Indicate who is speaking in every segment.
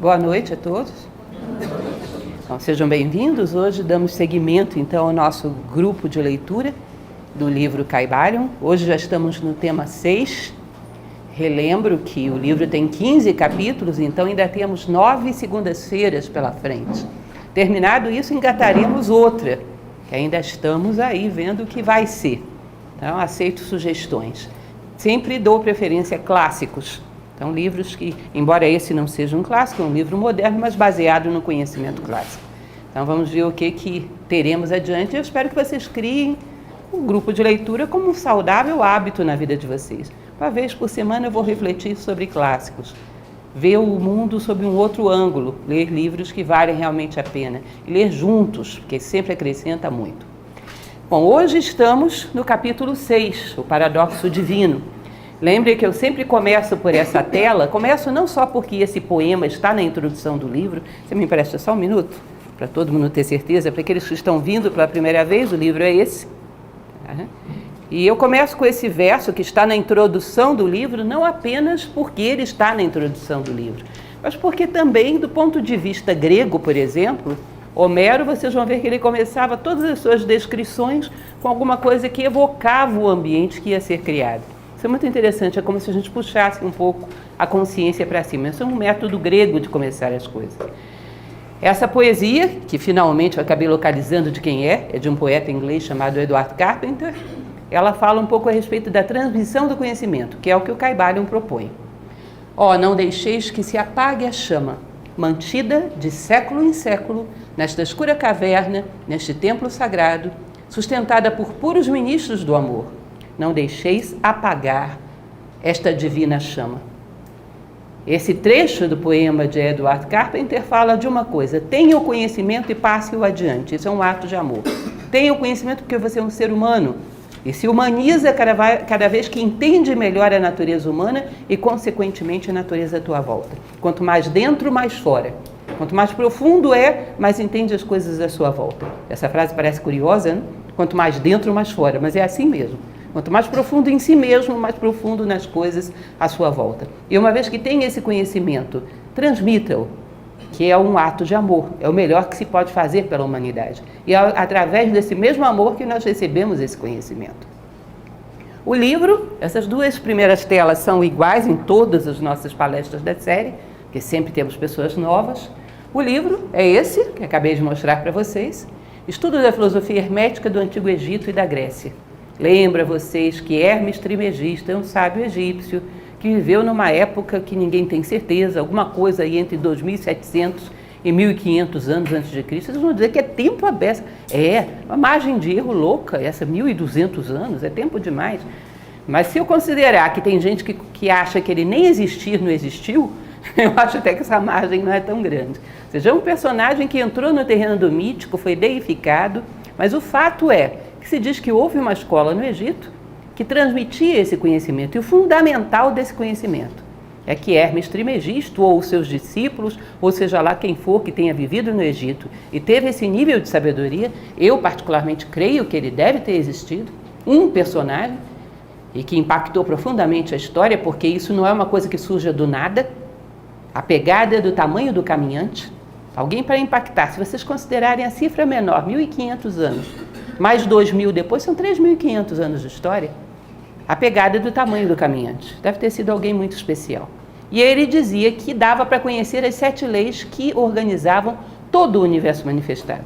Speaker 1: Boa noite a todos. Então, sejam bem-vindos. Hoje damos seguimento, então, ao nosso grupo de leitura do livro Kybalion. Hoje já estamos no tema 6. Relembro que o livro tem 15 capítulos, então ainda temos 9 segundas-feiras pela frente. Terminado isso, engataremos outra, que ainda estamos aí vendo o que vai ser. Então, aceito sugestões. Sempre dou preferência a clássicos. Então, livros que, embora esse não seja um clássico, é um livro moderno, mas baseado no conhecimento clássico. Então, vamos ver o que teremos adiante. Eu espero que vocês criem um grupo de leitura como um saudável hábito na vida de vocês. Uma vez por semana eu vou refletir sobre clássicos, ver o mundo sob um outro ângulo, ler livros que valem realmente a pena, e ler juntos, porque sempre acrescenta muito. Bom, hoje estamos no capítulo 6, o Paradoxo Divino. Lembre que eu sempre começo por essa tela, começo não só porque esse poema está na introdução do livro, você me empresta só um minuto, para todo mundo ter certeza, para aqueles que estão vindo pela primeira vez, o livro é esse. E eu começo com esse verso que está na introdução do livro, não apenas porque ele está na introdução do livro, mas porque também, do ponto de vista grego, por exemplo, Homero, vocês vão ver que ele começava todas as suas descrições com alguma coisa que evocava o ambiente que ia ser criado. Isso é muito interessante, é como se a gente puxasse um pouco a consciência para cima. Isso é um método grego de começar as coisas. Essa poesia, que finalmente eu acabei localizando de quem é de um poeta inglês chamado Edward Carpenter, ela fala um pouco a respeito da transmissão do conhecimento, que é o que o Kybalion propõe. Não deixeis que se apague a chama, mantida de século em século, nesta escura caverna, neste templo sagrado, sustentada por puros ministros do amor. Não deixeis apagar esta divina chama. Esse trecho do poema de Edward Carpenter fala de uma coisa: tenha o conhecimento e passe-o adiante. Isso é um ato de amor. Tenha o conhecimento porque você é um ser humano e se humaniza cada vez que entende melhor a natureza humana e, consequentemente, a natureza à tua volta. Quanto mais dentro, mais fora. Quanto mais profundo mais entende as coisas à sua volta. Essa frase parece curiosa, né? Quanto mais dentro, mais fora, mas é assim mesmo. Quanto mais profundo em si mesmo, mais profundo nas coisas à sua volta. E uma vez que tem esse conhecimento, transmita-o, que é um ato de amor, é o melhor que se pode fazer pela humanidade. E é através desse mesmo amor que nós recebemos esse conhecimento. O livro, essas duas primeiras telas são iguais em todas as nossas palestras da série, porque sempre temos pessoas novas. O livro é esse, que acabei de mostrar para vocês, Estudo da Filosofia Hermética do Antigo Egito e da Grécia. Lembra vocês que Hermes Trismegisto é um sábio egípcio que viveu numa época que ninguém tem certeza, alguma coisa aí entre 2.700 e 1.500 anos antes de Cristo. Vocês vão dizer que é tempo à beça. Uma margem de erro louca, essa 1.200 anos, é tempo demais. Mas se eu considerar que tem gente que acha que ele nem existir, não existiu, eu acho até que essa margem não é tão grande. Ou seja, é um personagem que entrou no terreno do mítico, foi deificado, mas o fato é que se diz que houve uma escola no Egito que transmitia esse conhecimento, e o fundamental desse conhecimento é que Hermes Trismegisto, ou seus discípulos, ou seja lá quem for que tenha vivido no Egito e teve esse nível de sabedoria, eu particularmente creio que ele deve ter existido, um personagem, e que impactou profundamente a história, porque isso não é uma coisa que surja do nada, a pegada é do tamanho do caminhante, alguém para impactar. Se vocês considerarem a cifra menor, 1.500 anos, mais 2.000 depois, são 3.500 anos de história. A pegada é do tamanho do caminhante. Deve ter sido alguém muito especial. E ele dizia que dava para conhecer as 7 leis que organizavam todo o universo manifestado.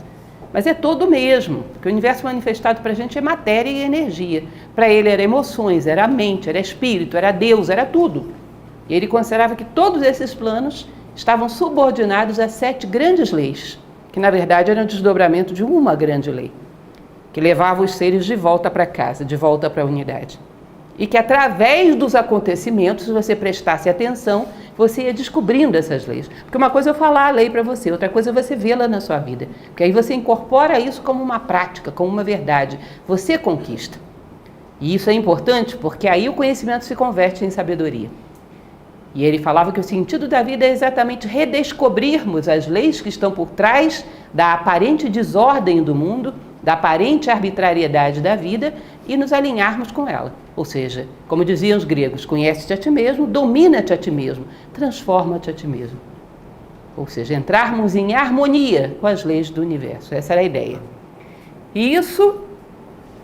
Speaker 1: Mas é todo mesmo, porque o universo manifestado para a gente é matéria e energia. Para ele era emoções, era mente, era espírito, era Deus, era tudo. E ele considerava que todos esses planos estavam subordinados a 7 grandes leis, que na verdade eram desdobramento de uma grande lei, que levava os seres de volta para casa, de volta para a unidade. E que através dos acontecimentos, se você prestasse atenção, você ia descobrindo essas leis. Porque uma coisa é eu falar a lei para você, outra coisa é você vê-la na sua vida. Porque aí você incorpora isso como uma prática, como uma verdade. Você conquista. E isso é importante porque aí o conhecimento se converte em sabedoria. E ele falava que o sentido da vida é exatamente redescobrirmos as leis que estão por trás da aparente desordem do mundo, da aparente arbitrariedade da vida e nos alinharmos com ela. Ou seja, como diziam os gregos, conhece-te a ti mesmo, domina-te a ti mesmo, transforma-te a ti mesmo. Ou seja, entrarmos em harmonia com as leis do universo. Essa era a ideia. E isso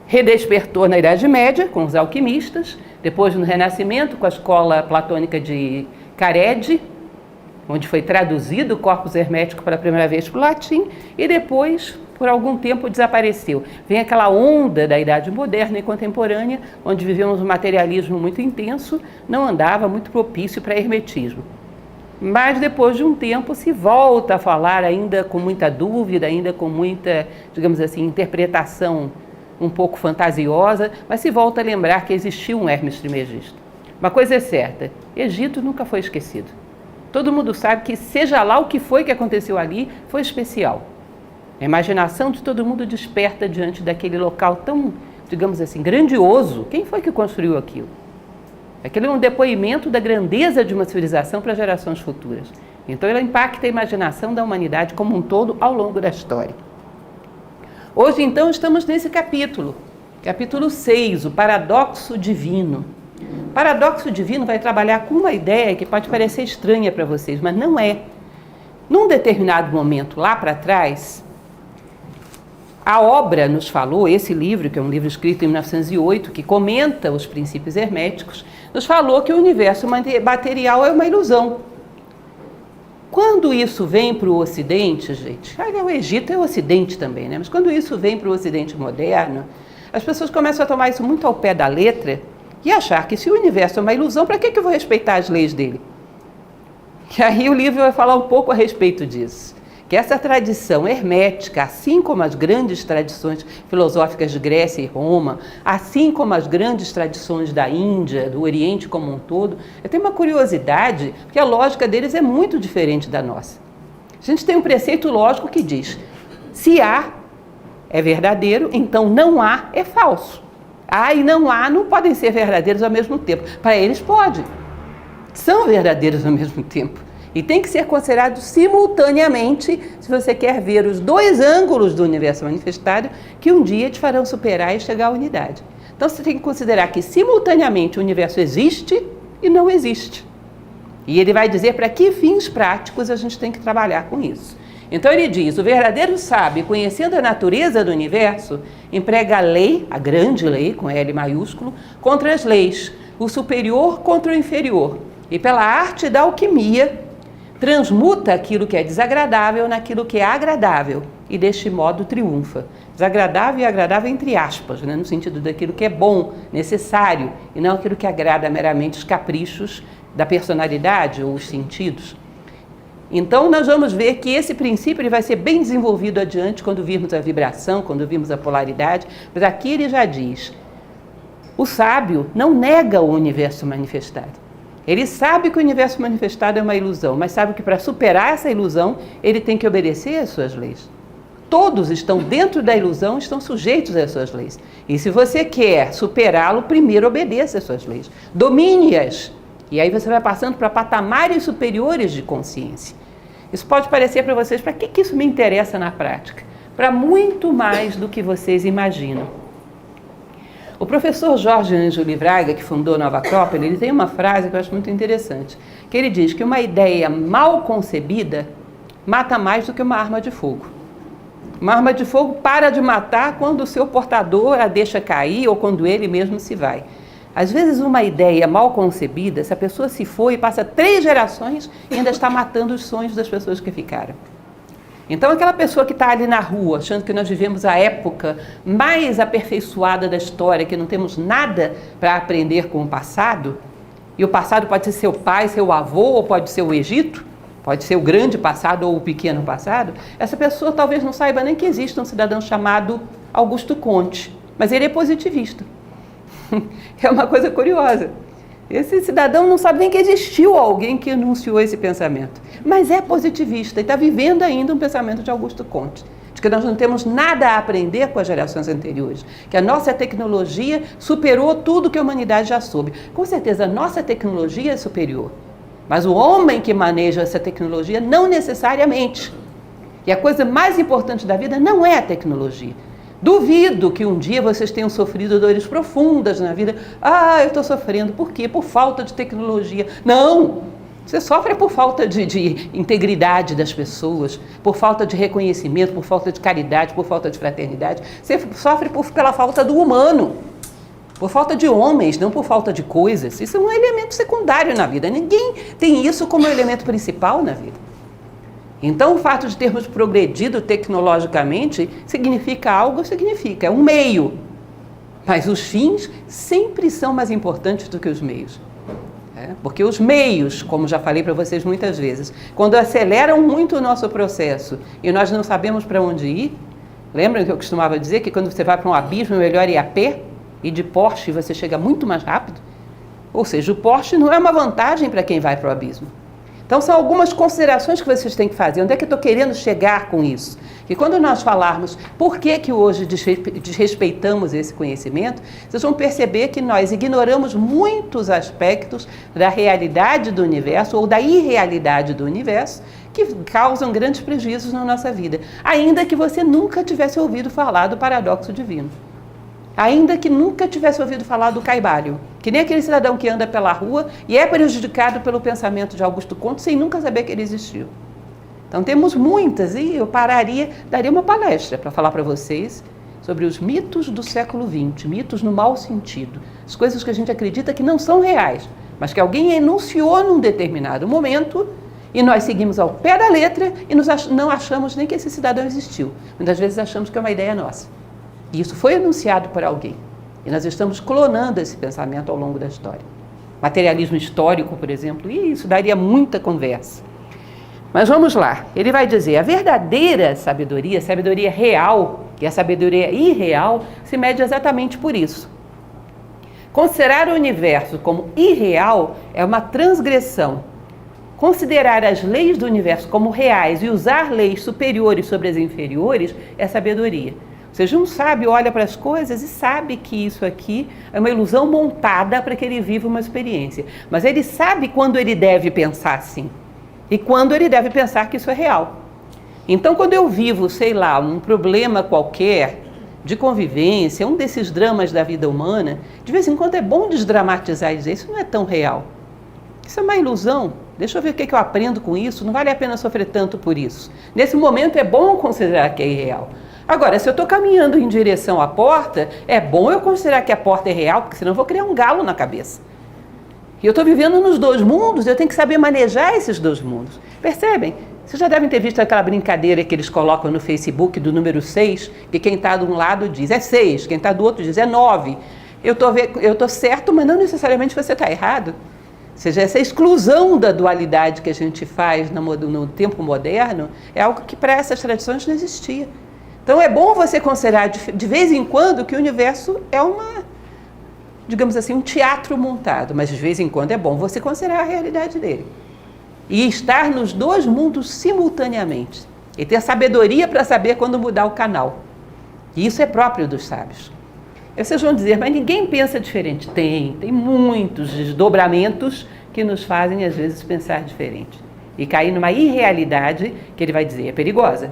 Speaker 1: redespertou na Idade Média, com os alquimistas, depois no Renascimento, com a escola platônica de Careggi, onde foi traduzido o corpus hermético pela primeira vez para o latim, e depois, por algum tempo, desapareceu. Vem aquela onda da Idade Moderna e Contemporânea, onde vivemos um materialismo muito intenso, não andava muito propício para hermetismo. Mas depois de um tempo se volta a falar, ainda com muita dúvida, ainda com muita, digamos assim, interpretação um pouco fantasiosa, mas se volta a lembrar que existiu um Hermes Trismegisto. Uma coisa é certa, Egito nunca foi esquecido. Todo mundo sabe que, seja lá o que foi que aconteceu ali, foi especial. A imaginação de todo mundo desperta diante daquele local tão, digamos assim, grandioso. Quem foi que construiu aquilo? Aquilo é um depoimento da grandeza de uma civilização para gerações futuras. Então, ela impacta a imaginação da humanidade como um todo ao longo da história. Hoje, então, estamos nesse capítulo 6, o paradoxo divino. O paradoxo divino vai trabalhar com uma ideia que pode parecer estranha para vocês, mas não é. Num determinado momento, lá para trás, a obra nos falou, esse livro, que é um livro escrito em 1908, que comenta os princípios herméticos, nos falou que o universo material é uma ilusão. Quando isso vem para o Ocidente, gente, o Egito é o Ocidente também, né? Mas quando isso vem para o Ocidente moderno, as pessoas começam a tomar isso muito ao pé da letra e achar que se o universo é uma ilusão, para que eu vou respeitar as leis dele? E aí o livro vai falar um pouco a respeito disso. Que essa tradição hermética, assim como as grandes tradições filosóficas de Grécia e Roma, assim como as grandes tradições da Índia, do Oriente como um todo, eu tenho uma curiosidade, porque a lógica deles é muito diferente da nossa. A gente tem um preceito lógico que diz, se há é verdadeiro, então não há é falso. Há e não há não podem ser verdadeiros ao mesmo tempo. Para eles pode. São verdadeiros ao mesmo tempo. E tem que ser considerado simultaneamente, se você quer ver os dois ângulos do universo manifestado, que um dia te farão superar e chegar à unidade. Então você tem que considerar que simultaneamente o universo existe e não existe. E ele vai dizer para que fins práticos a gente tem que trabalhar com isso. Então ele diz, o verdadeiro sábio, conhecendo a natureza do universo, emprega a lei, a grande lei, com L maiúsculo, contra as leis, o superior contra o inferior. E pela arte da alquimia, transmuta aquilo que é desagradável naquilo que é agradável e deste modo triunfa. Desagradável e agradável entre aspas, né? No sentido daquilo que é bom, necessário, e não aquilo que agrada meramente os caprichos da personalidade ou os sentidos. Então nós vamos ver que esse princípio ele vai ser bem desenvolvido adiante quando virmos a vibração, quando virmos a polaridade, mas aqui ele já diz, o sábio não nega o universo manifestado. Ele sabe que o universo manifestado é uma ilusão, mas sabe que para superar essa ilusão, ele tem que obedecer às suas leis. Todos estão dentro da ilusão, estão sujeitos às suas leis. E se você quer superá-lo, primeiro obedeça às suas leis. Domine-as. E aí você vai passando para patamares superiores de consciência. Isso pode parecer para vocês, para que isso me interessa na prática? Para muito mais do que vocês imaginam. O professor Jorge Ângelo Braga, que fundou Nova Acrópole, ele tem uma frase que eu acho muito interessante, que ele diz que uma ideia mal concebida mata mais do que uma arma de fogo. Uma arma de fogo para de matar quando o seu portador a deixa cair ou quando ele mesmo se vai. Às vezes uma ideia mal concebida, se a pessoa se foi e passa 3 gerações e ainda está matando os sonhos das pessoas que ficaram. Então aquela pessoa que está ali na rua, achando que nós vivemos a época mais aperfeiçoada da história, que não temos nada para aprender com o passado, e o passado pode ser seu pai, seu avô, ou pode ser o Egito, pode ser o grande passado ou o pequeno passado, essa pessoa talvez não saiba nem que existe um cidadão chamado Augusto Comte, mas ele é positivista. É uma coisa curiosa. Esse cidadão não sabe nem que existiu alguém que enunciou esse pensamento, mas é positivista e está vivendo ainda um pensamento de Augusto Comte, de que nós não temos nada a aprender com as gerações anteriores, que a nossa tecnologia superou tudo que a humanidade já soube. Com certeza a nossa tecnologia é superior, mas o homem que maneja essa tecnologia não necessariamente. E a coisa mais importante da vida não é a tecnologia. Duvido que um dia vocês tenham sofrido dores profundas na vida. Eu estou sofrendo. Por quê? Por falta de tecnologia. Não! Você sofre por falta de integridade das pessoas, por falta de reconhecimento, por falta de caridade, por falta de fraternidade. Você sofre pela falta do humano, por falta de homens, não por falta de coisas. Isso é um elemento secundário na vida. Ninguém tem isso como elemento principal na vida. Então, o fato de termos progredido tecnologicamente significa algo? Significa, é um meio. Mas os fins sempre são mais importantes do que os meios. Porque os meios, como já falei para vocês muitas vezes, quando aceleram muito o nosso processo e nós não sabemos para onde ir, lembram que eu costumava dizer que quando você vai para um abismo é melhor ir a pé e de Porsche você chega muito mais rápido? Ou seja, o Porsche não é uma vantagem para quem vai para o abismo. Então são algumas considerações que vocês têm que fazer. Onde é que eu estou querendo chegar com isso? Que quando nós falarmos por que hoje desrespeitamos esse conhecimento, vocês vão perceber que nós ignoramos muitos aspectos da realidade do universo ou da irrealidade do universo que causam grandes prejuízos na nossa vida, ainda que você nunca tivesse ouvido falar do paradoxo divino. Ainda que nunca tivesse ouvido falar do Caibalion, que nem aquele cidadão que anda pela rua e é prejudicado pelo pensamento de Augusto Comte sem nunca saber que ele existiu. Então temos muitas, e eu daria uma palestra para falar para vocês sobre os mitos do século XX, mitos no mau sentido, as coisas que a gente acredita que não são reais, mas que alguém enunciou num determinado momento e nós seguimos ao pé da letra e não achamos nem que esse cidadão existiu. Muitas vezes achamos que é uma ideia nossa. E isso foi anunciado por alguém. E nós estamos clonando esse pensamento ao longo da história. Materialismo histórico, por exemplo, e isso daria muita conversa. Mas vamos lá. Ele vai dizer, a verdadeira sabedoria, a sabedoria real e a sabedoria irreal se mede exatamente por isso. Considerar o universo como irreal é uma transgressão. Considerar as leis do universo como reais e usar leis superiores sobre as inferiores é sabedoria. Ou seja, um sábio olha para as coisas e sabe que isso aqui é uma ilusão montada para que ele viva uma experiência. Mas ele sabe quando ele deve pensar assim e quando ele deve pensar que isso é real. Então, quando eu vivo, sei lá, um problema qualquer de convivência, um desses dramas da vida humana, de vez em quando é bom desdramatizar e dizer, isso não é tão real. Isso é uma ilusão. Deixa eu ver o que eu aprendo com isso. Não vale a pena sofrer tanto por isso. Nesse momento é bom considerar que é irreal. Agora, se eu estou caminhando em direção à porta, é bom eu considerar que a porta é real, porque senão eu vou criar um galo na cabeça. E eu estou vivendo nos dois mundos, eu tenho que saber manejar esses dois mundos. Percebem? Vocês já devem ter visto aquela brincadeira que eles colocam no Facebook do número 6, que quem está de um lado diz é 6, quem está do outro diz é 9. Eu estou certo, mas não necessariamente você está errado. Ou seja, essa exclusão da dualidade que a gente faz no tempo moderno é algo que para essas tradições não existia. Então é bom você considerar de vez em quando que o universo é digamos assim, um teatro montado, mas de vez em quando é bom você considerar a realidade dele. E estar nos dois mundos simultaneamente. E ter sabedoria para saber quando mudar o canal. E isso é próprio dos sábios. E vocês vão dizer, mas ninguém pensa diferente. Tem muitos desdobramentos que nos fazem às vezes pensar diferente. E cair numa irrealidade que ele vai dizer é perigosa.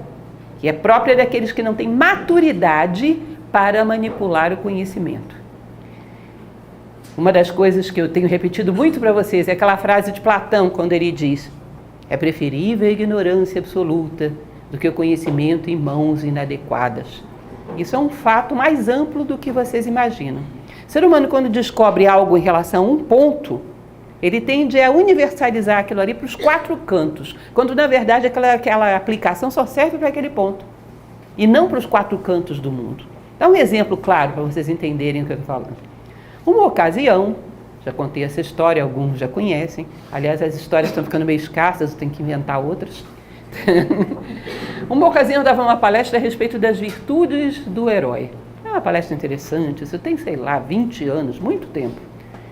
Speaker 1: Que é própria daqueles que não têm maturidade para manipular o conhecimento. Uma das coisas que eu tenho repetido muito para vocês é aquela frase de Platão, quando ele diz: é preferível a ignorância absoluta do que o conhecimento em mãos inadequadas. Isso é um fato mais amplo do que vocês imaginam. O ser humano, quando descobre algo em relação a um ponto, ele tende a universalizar aquilo ali para os 4 cantos, quando na verdade aquela aplicação só serve para aquele ponto, e não para os 4 cantos do mundo. Dá um exemplo claro para vocês entenderem o que eu estou falando. Uma ocasião, já contei essa história, alguns já conhecem, aliás as histórias estão ficando meio escassas, eu tenho que inventar outras. Uma ocasião eu dava uma palestra a respeito das virtudes do herói. É uma palestra interessante, isso tem, sei lá, 20 anos, muito tempo.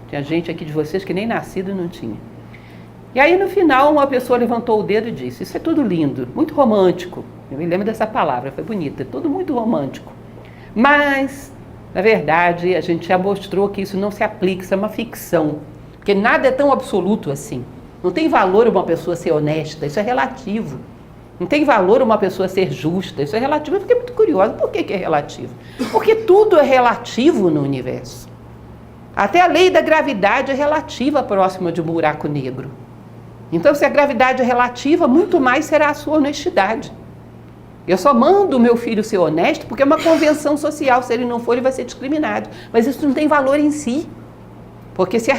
Speaker 1: Tinha gente aqui de vocês que nem nascido não tinha. E aí no final uma pessoa levantou o dedo e disse: isso é tudo lindo, muito romântico. Eu me lembro dessa palavra, foi bonita, tudo muito romântico. Mas, na verdade, a gente já mostrou que isso não se aplica, isso é uma ficção. Porque nada é tão absoluto assim. Não tem valor uma pessoa ser honesta, isso é relativo. Não tem valor uma pessoa ser justa, isso é relativo. Eu fiquei muito curiosa, por que é relativo? Porque tudo é relativo no universo. Até a lei da gravidade é relativa próxima de um buraco negro. Então, se a gravidade é relativa, muito mais será a sua honestidade. Eu só mando o meu filho ser honesto porque é uma convenção social. Se ele não for, ele vai ser discriminado. Mas isso não tem valor em si. Porque se a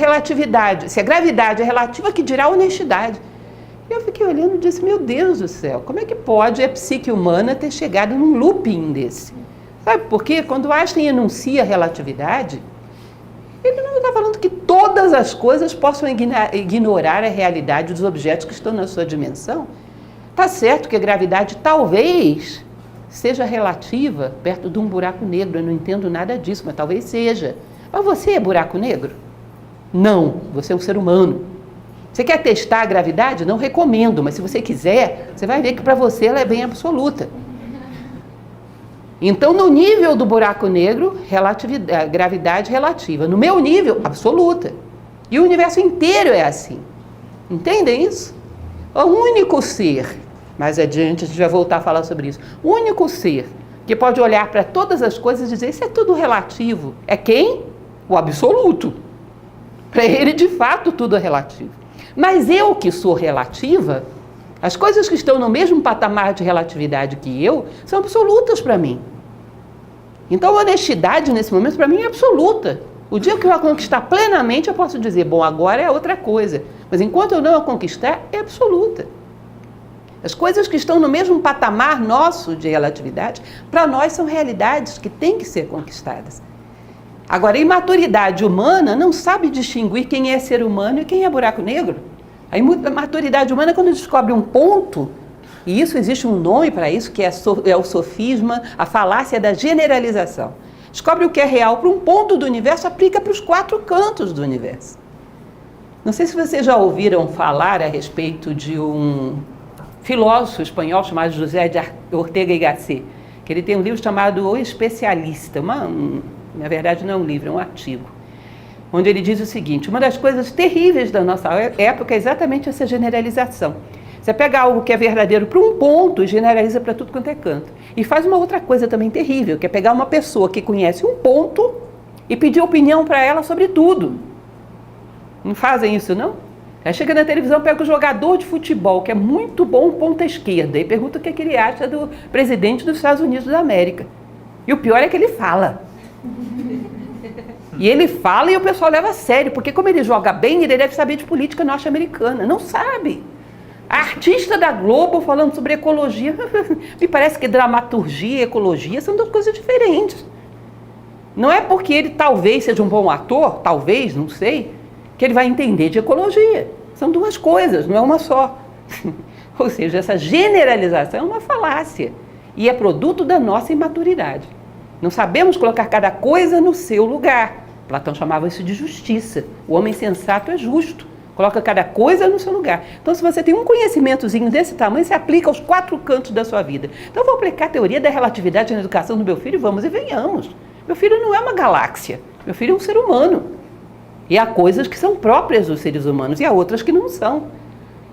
Speaker 1: gravidade é relativa, que dirá a honestidade? Eu fiquei olhando e disse, meu Deus do céu, como é que pode a psique humana ter chegado num looping desse? Sabe por quê? Quando Einstein enuncia a relatividade, ele não está falando que todas as coisas possam ignorar a realidade dos objetos que estão na sua dimensão. Está certo que a gravidade talvez seja relativa perto de um buraco negro. Eu não entendo nada disso, mas talvez seja. Mas você é buraco negro? Não, você é um ser humano. Você quer testar a gravidade? Não recomendo, mas se você quiser, você vai ver que para você ela é bem absoluta. Então, no nível do buraco negro, gravidade relativa. No meu nível, absoluta. E o universo inteiro é assim. Entendem isso? O único ser, mais adiante a gente vai voltar a falar sobre isso, o único ser que pode olhar para todas as coisas e dizer, isso é tudo relativo, é quem? O absoluto. Para ele, de fato, tudo é relativo. Mas eu que sou relativa, as coisas que estão no mesmo patamar de relatividade que eu, são absolutas para mim. Então a honestidade nesse momento para mim é absoluta. O dia que eu a conquistar plenamente, eu posso dizer, bom, agora é outra coisa. Mas enquanto eu não a conquistar, é absoluta. As coisas que estão no mesmo patamar nosso de relatividade, para nós são realidades que têm que ser conquistadas. Agora, a imaturidade humana não sabe distinguir quem é ser humano e quem é buraco negro. A imaturidade humana, quando descobre um ponto, e isso existe um nome para isso, que é o sofisma, a falácia da generalização. Descobre o que é real para um ponto do universo, aplica para os 4 cantos do universo. Não sei se vocês já ouviram falar a respeito de um filósofo espanhol chamado José de Ortega y Gasset, que ele tem um livro chamado O Especialista, na verdade não é um livro, é um artigo, onde ele diz o seguinte, uma das coisas terríveis da nossa época é exatamente essa generalização. Você pega algo que é verdadeiro para um ponto e generaliza para tudo quanto é canto. E faz uma outra coisa também terrível, que é pegar uma pessoa que conhece um ponto e pedir opinião para ela sobre tudo. Não fazem isso, não? Aí chega na televisão, pega o jogador de futebol, que é muito bom ponta esquerda, e pergunta o que ele acha do presidente dos Estados Unidos da América. E o pior é que ele fala. E ele fala e o pessoal leva a sério, porque como ele joga bem, ele deve saber de política norte-americana. Não sabe. A artista da Globo falando sobre ecologia, me parece que dramaturgia e ecologia são 2 coisas diferentes. Não é porque ele talvez seja um bom ator, talvez, não sei, que ele vai entender de ecologia. São 2 coisas, não é uma só. Ou seja, essa generalização é uma falácia e é produto da nossa imaturidade. Não sabemos colocar cada coisa no seu lugar. Platão chamava isso de justiça. O homem sensato é justo. Coloca cada coisa no seu lugar. Então, se você tem um conhecimentozinho desse tamanho, você aplica aos 4 cantos da sua vida. Então, eu vou aplicar a teoria da relatividade na educação do meu filho, vamos e venhamos. Meu filho não é uma galáxia. Meu filho é um ser humano. E há coisas que são próprias dos seres humanos e há outras que não são.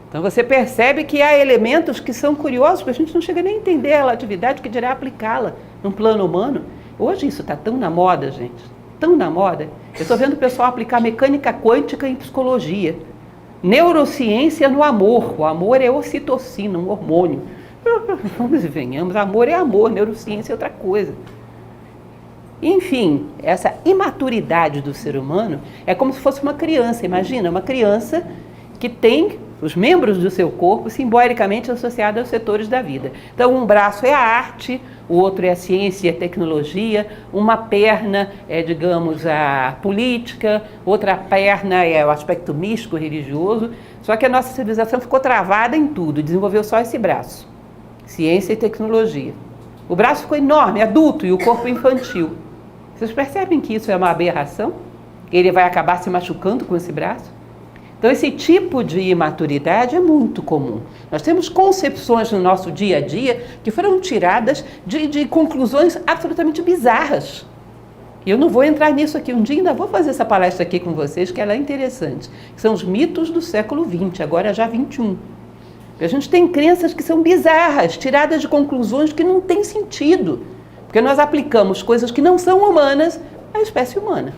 Speaker 1: Então, você percebe que há elementos que são curiosos, porque a gente não chega nem a entender a relatividade, que dirá aplicá-la num plano humano. Hoje isso está tão na moda, gente. Tão na moda. Eu estou vendo o pessoal aplicar mecânica quântica em psicologia. Neurociência no amor. O amor é ocitocina, um hormônio. Vamos e venhamos, amor é amor, neurociência é outra coisa. Enfim, essa imaturidade do ser humano é como se fosse uma criança. Imagina, uma criança que tem os membros do seu corpo simbolicamente associados aos setores da vida. Então, um braço é a arte, o outro é a ciência e a tecnologia, uma perna é, digamos, a política, outra perna é o aspecto místico, religioso, só que a nossa civilização ficou travada em tudo, desenvolveu só esse braço, ciência e tecnologia. O braço ficou enorme, adulto, e o corpo infantil. Vocês percebem que isso é uma aberração? Ele vai acabar se machucando com esse braço? Então, esse tipo de imaturidade é muito comum. Nós temos concepções no nosso dia a dia que foram tiradas de conclusões absolutamente bizarras. E eu não vou entrar nisso aqui. Um dia ainda vou fazer essa palestra aqui com vocês, que ela é interessante. São os mitos do século XX, agora já XXI. A gente tem crenças que são bizarras, tiradas de conclusões que não têm sentido. Porque nós aplicamos coisas que não são humanas à espécie humana.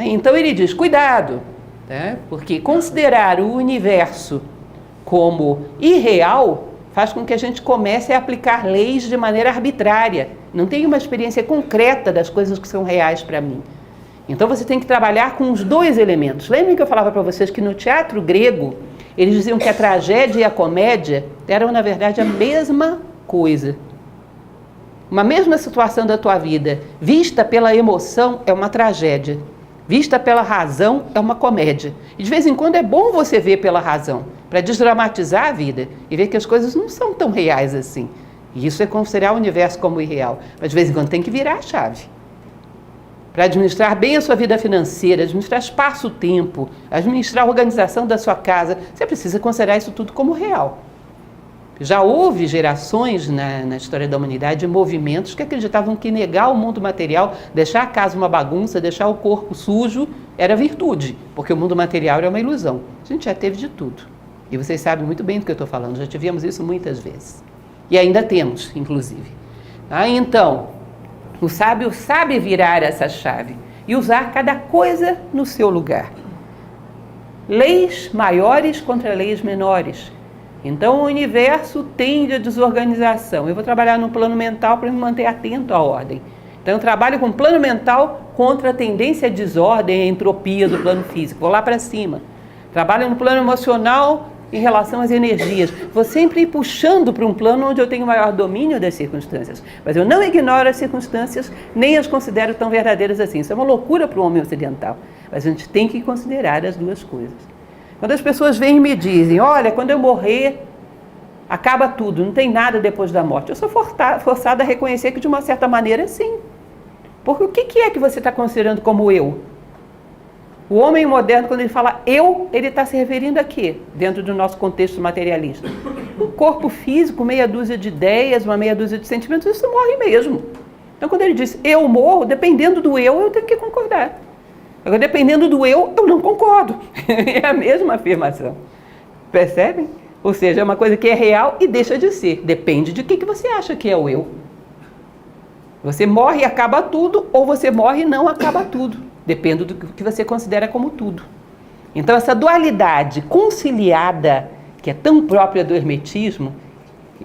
Speaker 1: Então ele diz, cuidado. Tá? Porque considerar o universo como irreal faz com que a gente comece a aplicar leis de maneira arbitrária. Não tem uma experiência concreta das coisas que são reais para mim. Então você tem que trabalhar com os dois elementos. Lembrem que eu falava para vocês que no teatro grego, eles diziam que a tragédia e a comédia eram, na verdade, a mesma coisa. Uma mesma situação da tua vida, vista pela emoção, é uma tragédia. Vista pela razão, é uma comédia. E de vez em quando é bom você ver pela razão, para desdramatizar a vida e ver que as coisas não são tão reais assim. E isso é considerar o universo como irreal. Mas de vez em quando tem que virar a chave. Para administrar bem a sua vida financeira, administrar espaço-tempo, administrar a organização da sua casa, você precisa considerar isso tudo como real. Já houve gerações na história da humanidade de movimentos que acreditavam que negar o mundo material, deixar a casa uma bagunça, deixar o corpo sujo, era virtude, porque o mundo material era uma ilusão. A gente já teve de tudo. E vocês sabem muito bem do que eu estou falando, já tivemos isso muitas vezes. E ainda temos, inclusive. Então, o sábio sabe virar essa chave e usar cada coisa no seu lugar. Leis maiores contra leis menores. Então o universo tende à desorganização. Eu vou trabalhar no plano mental para me manter atento à ordem. Então eu trabalho com plano mental contra a tendência à desordem, à entropia do plano físico. Vou lá para cima. Trabalho no plano emocional em relação às energias. Vou sempre ir puxando para um plano onde eu tenho maior domínio das circunstâncias. Mas eu não ignoro as circunstâncias, nem as considero tão verdadeiras assim. Isso é uma loucura para o homem ocidental. Mas a gente tem que considerar as duas coisas. Quando as pessoas vêm e me dizem, olha, quando eu morrer, acaba tudo, não tem nada depois da morte. Eu sou forçada a reconhecer que de uma certa maneira sim. Porque o que é que você está considerando como eu? O homem moderno, quando ele fala eu, ele está se referindo a quê? Dentro do nosso contexto materialista. O corpo físico, meia dúzia de ideias, uma meia dúzia de sentimentos, isso morre mesmo. Então quando ele diz eu morro, dependendo do eu tenho que concordar. Agora, dependendo do eu não concordo. É a mesma afirmação. Percebem? Ou seja, é uma coisa que é real e deixa de ser. Depende de que você acha que é o eu. Você morre e acaba tudo, ou você morre e não acaba tudo. Depende do que você considera como tudo. Então, essa dualidade conciliada, que é tão própria do hermetismo,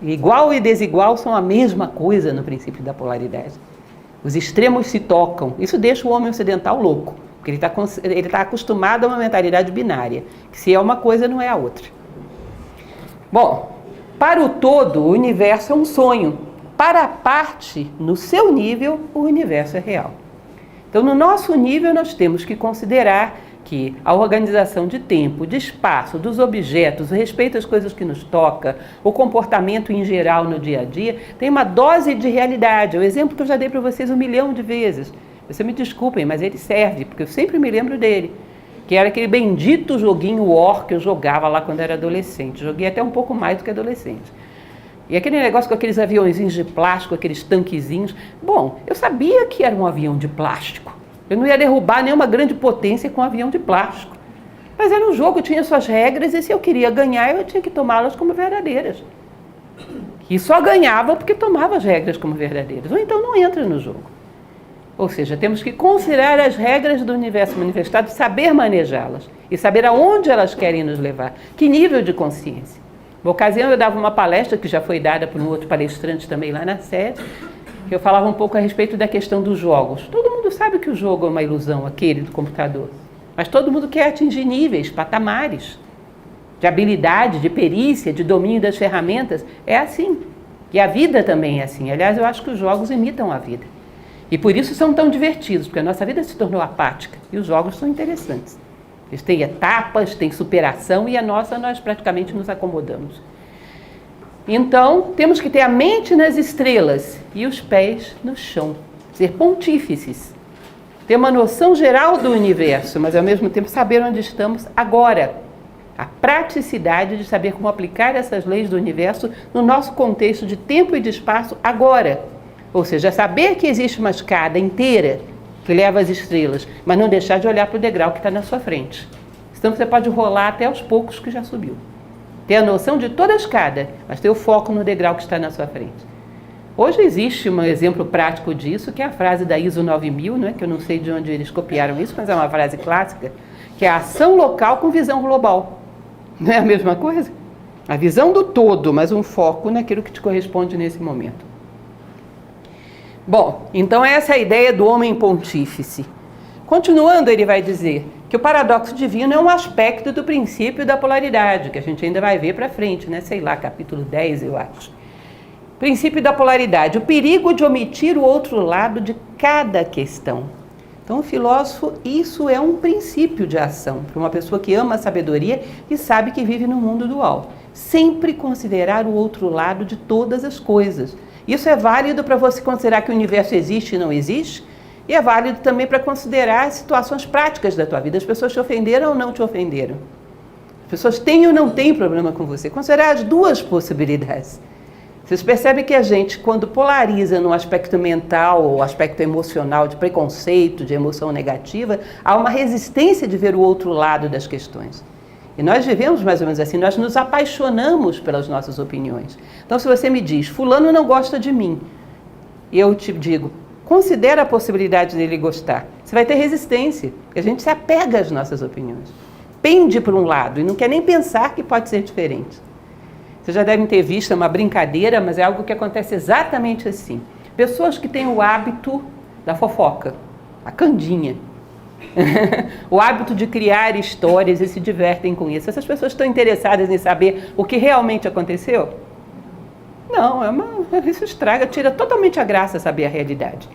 Speaker 1: igual e desigual são a mesma coisa no princípio da polaridade. Os extremos se tocam. Isso deixa o homem ocidental louco. Porque ele está acostumado a uma mentalidade binária, que se é uma coisa, não é a outra. Bom, para o todo, o universo é um sonho. Para a parte, no seu nível, o universo é real. Então, no nosso nível, nós temos que considerar que a organização de tempo, de espaço, dos objetos, o respeito às coisas que nos tocam, o comportamento em geral no dia a dia, tem uma dose de realidade. É o exemplo que eu já dei para vocês 1 milhão de vezes. Vocês me desculpem, mas ele serve, porque eu sempre me lembro dele. Que era aquele bendito joguinho War que eu jogava lá quando era adolescente. Joguei até um pouco mais do que adolescente. E aquele negócio com aqueles aviãozinhos de plástico, aqueles tanquezinhos. Bom, eu sabia que era um avião de plástico. Eu não ia derrubar nenhuma grande potência com um avião de plástico. Mas era um jogo, tinha suas regras, e se eu queria ganhar, eu tinha que tomá-las como verdadeiras. E só ganhava porque tomava as regras como verdadeiras. Ou então não entra no jogo. Ou seja, temos que considerar as regras do universo manifestado, saber manejá-las e saber aonde elas querem nos levar. Que nível de consciência. Uma ocasião eu dava uma palestra, que já foi dada por um outro palestrante também lá na sede, que eu falava um pouco a respeito da questão dos jogos. Todo mundo sabe que o jogo é uma ilusão, aquele do computador. Mas todo mundo quer atingir níveis, patamares de habilidade, de perícia, de domínio das ferramentas. É assim. E a vida também é assim. Aliás, eu acho que os jogos imitam a vida. E por isso são tão divertidos, porque a nossa vida se tornou apática e os jogos são interessantes. Eles têm etapas, têm superação e a nossa nós praticamente nos acomodamos. Então, temos que ter a mente nas estrelas e os pés no chão. Ser pontífices. Ter uma noção geral do universo, mas ao mesmo tempo saber onde estamos agora. A praticidade de saber como aplicar essas leis do universo no nosso contexto de tempo e de espaço agora. Ou seja, saber que existe uma escada inteira que leva às estrelas, mas não deixar de olhar para o degrau que está na sua frente. Senão você pode rolar até aos poucos que já subiu. Ter a noção de toda a escada, mas ter o foco no degrau que está na sua frente. Hoje existe um exemplo prático disso, que é a frase da ISO 9000, né, que eu não sei de onde eles copiaram isso, mas é uma frase clássica, que é a ação local com visão global. Não é a mesma coisa? A visão do todo, mas um foco naquilo que te corresponde nesse momento. Bom, então essa é a ideia do homem pontífice. Continuando, ele vai dizer que o paradoxo divino é um aspecto do princípio da polaridade, que a gente ainda vai ver para frente, né? Sei lá, capítulo 10, eu acho. Princípio da polaridade, o perigo de omitir o outro lado de cada questão. Então, o filósofo, isso é um princípio de ação, para uma pessoa que ama a sabedoria e sabe que vive no mundo dual. Sempre considerar o outro lado de todas as coisas. Isso é válido para você considerar que o universo existe e não existe, e é válido também para considerar as situações práticas da tua vida. As pessoas te ofenderam ou não te ofenderam? As pessoas têm ou não têm problema com você? Considerar as duas possibilidades. Vocês percebem que a gente, quando polariza no aspecto mental ou aspecto emocional, de preconceito, de emoção negativa, há uma resistência de ver o outro lado das questões. E nós vivemos mais ou menos assim, nós nos apaixonamos pelas nossas opiniões. Então, se você me diz, fulano não gosta de mim, e eu te digo, considera a possibilidade dele gostar. Você vai ter resistência, porque a gente se apega às nossas opiniões. Pende por um lado e não quer nem pensar que pode ser diferente. Vocês já devem ter visto, é uma brincadeira, mas é algo que acontece exatamente assim. Pessoas que têm o hábito da fofoca, a candinha. O hábito de criar histórias e se divertem com isso. Essas pessoas estão interessadas em saber o que realmente aconteceu? Não, isso estraga, tira totalmente a graça saber a realidade.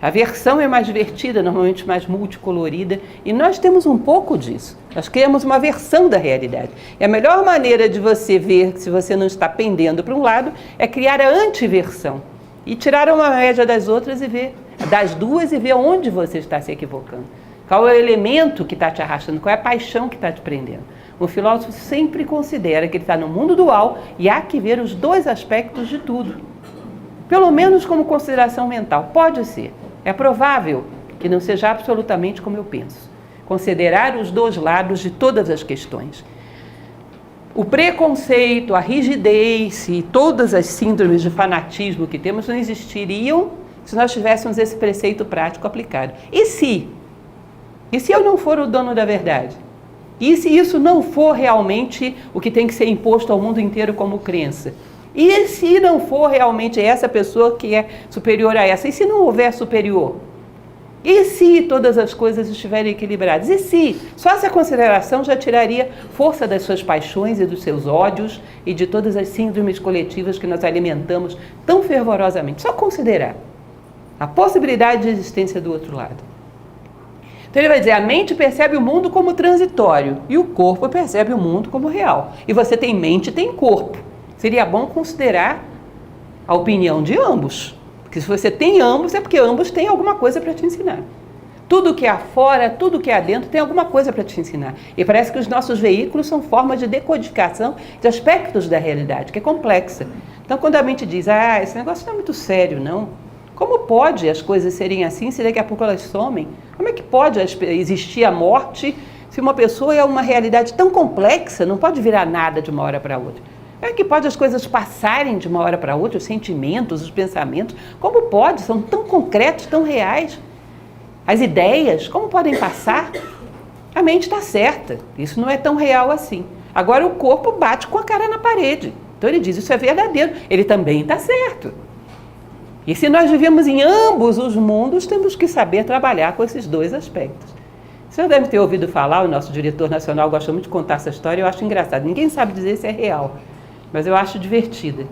Speaker 1: A versão é mais divertida, normalmente mais multicolorida, e nós temos um pouco disso. Nós criamos uma versão da realidade. E a melhor maneira de você ver se você não está pendendo para um lado é criar a antiversão. E tirar uma média das outras e ver, das duas, e ver onde você está se equivocando. Qual é o elemento que está te arrastando, qual é a paixão que está te prendendo. O filósofo sempre considera que ele está no mundo dual e há que ver os dois aspectos de tudo. Pelo menos como consideração mental. Pode ser. É provável que não seja absolutamente como eu penso. Considerar os dois lados de todas as questões. O preconceito, a rigidez e todas as síndromes de fanatismo que temos não existiriam se nós tivéssemos esse preceito prático aplicado. E se? E se eu não for o dono da verdade? E se isso não for realmente o que tem que ser imposto ao mundo inteiro como crença? E se não for realmente essa pessoa que é superior a essa? E se não houver superior? E se todas as coisas estiverem equilibradas? E se? Só essa consideração já tiraria força das suas paixões e dos seus ódios e de todas as síndromes coletivas que nós alimentamos tão fervorosamente. Só considerar a possibilidade de existência do outro lado. Então ele vai dizer, a mente percebe o mundo como transitório e o corpo percebe o mundo como real. E você tem mente e tem corpo. Seria bom considerar a opinião de ambos. Porque se você tem ambos, é porque ambos têm alguma coisa para te ensinar. Tudo que há fora, tudo que há dentro tem alguma coisa para te ensinar. E parece que os nossos veículos são formas de decodificação de aspectos da realidade, que é complexa. Então quando a mente diz, esse negócio não é muito sério, não. Como pode as coisas serem assim se daqui a pouco elas somem? Como é que pode existir a morte se uma pessoa é uma realidade tão complexa, não pode virar nada de uma hora para outra? É que pode as coisas passarem de uma hora para outra, os sentimentos, os pensamentos, como pode? São tão concretos, tão reais. As ideias, como podem passar? A mente está certa, isso não é tão real assim. Agora o corpo bate com a cara na parede. Então ele diz, isso é verdadeiro, ele também está certo. E se nós vivemos em ambos os mundos, temos que saber trabalhar com esses dois aspectos. Você deve ter ouvido falar, o nosso diretor nacional gosta muito de contar essa história, eu acho engraçado. Ninguém sabe dizer se é real, mas eu acho divertida.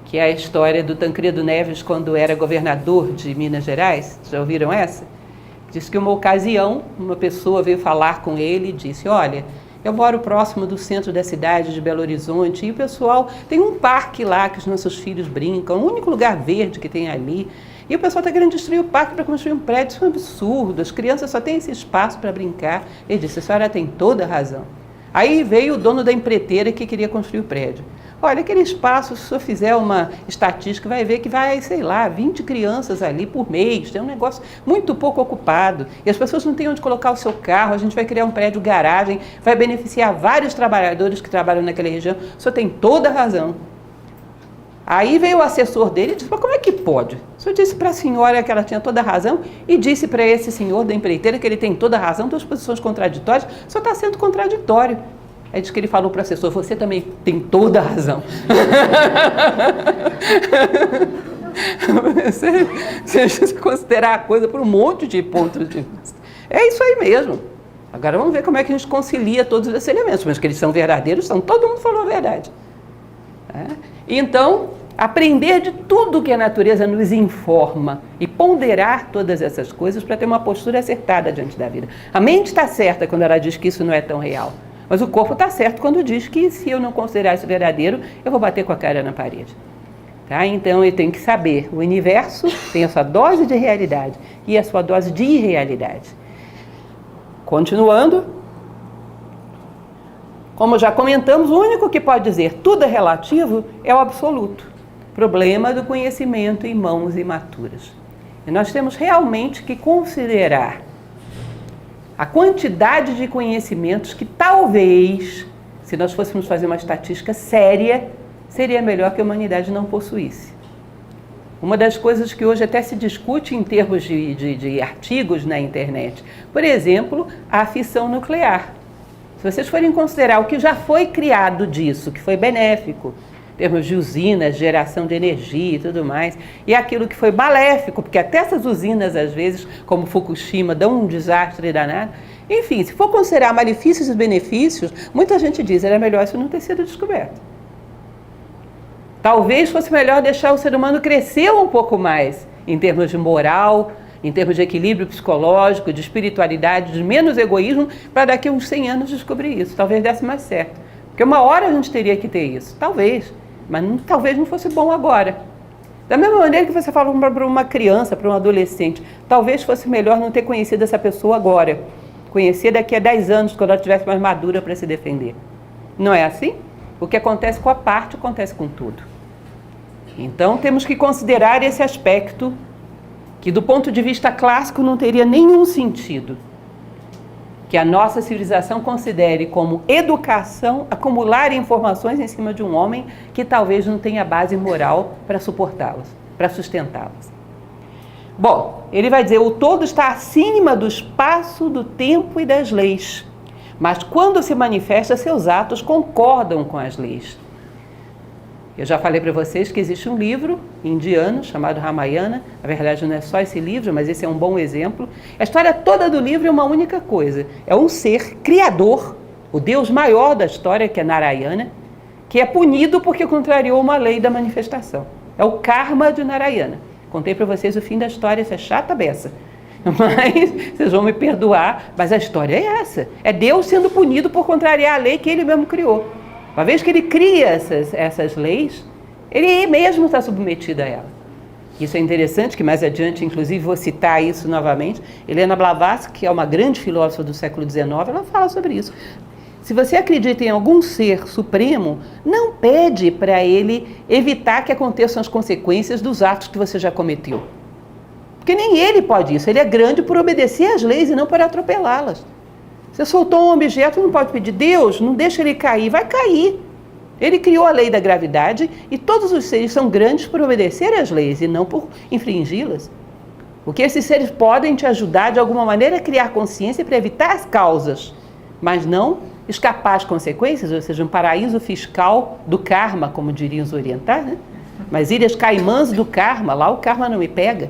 Speaker 1: Que é a história do Tancredo Neves quando era governador de Minas Gerais. Já ouviram essa? Diz que uma ocasião, uma pessoa veio falar com ele e disse, olha, eu moro próximo do centro da cidade de Belo Horizonte e o pessoal tem um parque lá que os nossos filhos brincam, o único lugar verde que tem ali. E o pessoal está querendo destruir o parque para construir um prédio, isso é um absurdo, as crianças só têm esse espaço para brincar. Ele disse, a senhora tem toda a razão. Aí veio o dono da empreiteira que queria construir o prédio. Olha, aquele espaço, se o senhor fizer uma estatística, vai ver que vai, sei lá, 20 crianças ali por mês. Tem um negócio muito pouco ocupado. E as pessoas não têm onde colocar o seu carro. A gente vai criar um prédio garagem, vai beneficiar vários trabalhadores que trabalham naquela região. O senhor tem toda a razão. Aí veio o assessor dele e disse, mas como é que pode? O senhor disse para a senhora que ela tinha toda a razão e disse para esse senhor da empreiteira que ele tem toda a razão, duas posições contraditórias, o senhor está sendo contraditório. Aí diz que ele falou para o assessor, você também tem toda a razão. Você considerar a coisa por um monte de pontos de vista. É isso aí mesmo. Agora vamos ver como é que a gente concilia todos esses elementos, mas que eles são verdadeiros, todo mundo falou a verdade. Então, aprender de tudo que a natureza nos informa e ponderar todas essas coisas para ter uma postura acertada diante da vida. A mente está certa quando ela diz que isso não é tão real, mas o corpo está certo quando diz que se eu não considerar isso verdadeiro, eu vou bater com a cara na parede. Tá? Então, eu tenho que saber, o universo tem a sua dose de realidade e a sua dose de irrealidade. Continuando, como já comentamos, o único que pode dizer tudo é relativo é o absoluto. Problema do conhecimento em mãos imaturas. E nós temos realmente que considerar a quantidade de conhecimentos que talvez, se nós fôssemos fazer uma estatística séria, seria melhor que a humanidade não possuísse. Uma das coisas que hoje até se discute em termos de artigos na internet, por exemplo, a fissão nuclear. Se vocês forem considerar o que já foi criado disso, que foi benéfico, em termos de usinas, geração de energia e tudo mais, e aquilo que foi maléfico, porque até essas usinas, às vezes, como Fukushima, dão um desastre danado. Enfim, se for considerar malefícios e benefícios, muita gente diz que era melhor isso não ter sido descoberto. Talvez fosse melhor deixar o ser humano crescer um pouco mais, em termos de moral, em termos de equilíbrio psicológico, de espiritualidade, de menos egoísmo, para daqui a uns 100 anos descobrir isso. Talvez desse mais certo. Porque uma hora a gente teria que ter isso. Talvez. Mas talvez não fosse bom agora. Da mesma maneira que você fala para uma criança, para um adolescente, talvez fosse melhor não ter conhecido essa pessoa agora. Conhecer daqui a 10 anos, quando ela estivesse mais madura para se defender. Não é assim? O que acontece com a parte, acontece com tudo. Então, temos que considerar esse aspecto que, do ponto de vista clássico, não teria nenhum sentido. Que a nossa civilização considere como educação acumular informações em cima de um homem que talvez não tenha base moral para suportá-las, para sustentá-las. Bom, ele vai dizer, o todo está acima do espaço, do tempo e das leis. Mas quando se manifesta, seus atos concordam com as leis. Eu já falei para vocês que existe um livro indiano chamado Ramayana. Na verdade, não é só esse livro, mas esse é um bom exemplo. A história toda do livro é uma única coisa. É um ser criador, o Deus maior da história, que é Narayana, que é punido porque contrariou uma lei da manifestação. É o karma de Narayana. Contei para vocês o fim da história, isso é chata beça. Mas vocês vão me perdoar, mas a história é essa. É Deus sendo punido por contrariar a lei que ele mesmo criou. Uma vez que ele cria essas leis, ele mesmo está submetido a ela. Isso é interessante, que mais adiante, inclusive, vou citar isso novamente. Helena Blavatsky, que é uma grande filósofa do século XIX, ela fala sobre isso. Se você acredita em algum ser supremo, não pede para ele evitar que aconteçam as consequências dos atos que você já cometeu. Porque nem ele pode isso. Ele é grande por obedecer às leis e não por atropelá-las. Você soltou um objeto, não pode pedir, Deus, não deixa ele cair, vai cair. Ele criou a lei da gravidade e todos os seres são grandes por obedecer às leis e não por infringi-las. O que esses seres podem te ajudar de alguma maneira é criar consciência para evitar as causas, mas não escapar às consequências, ou seja, um paraíso fiscal do karma, como diriam os orientais, né? Mas ilhas caimãs do karma, lá o karma não me pega.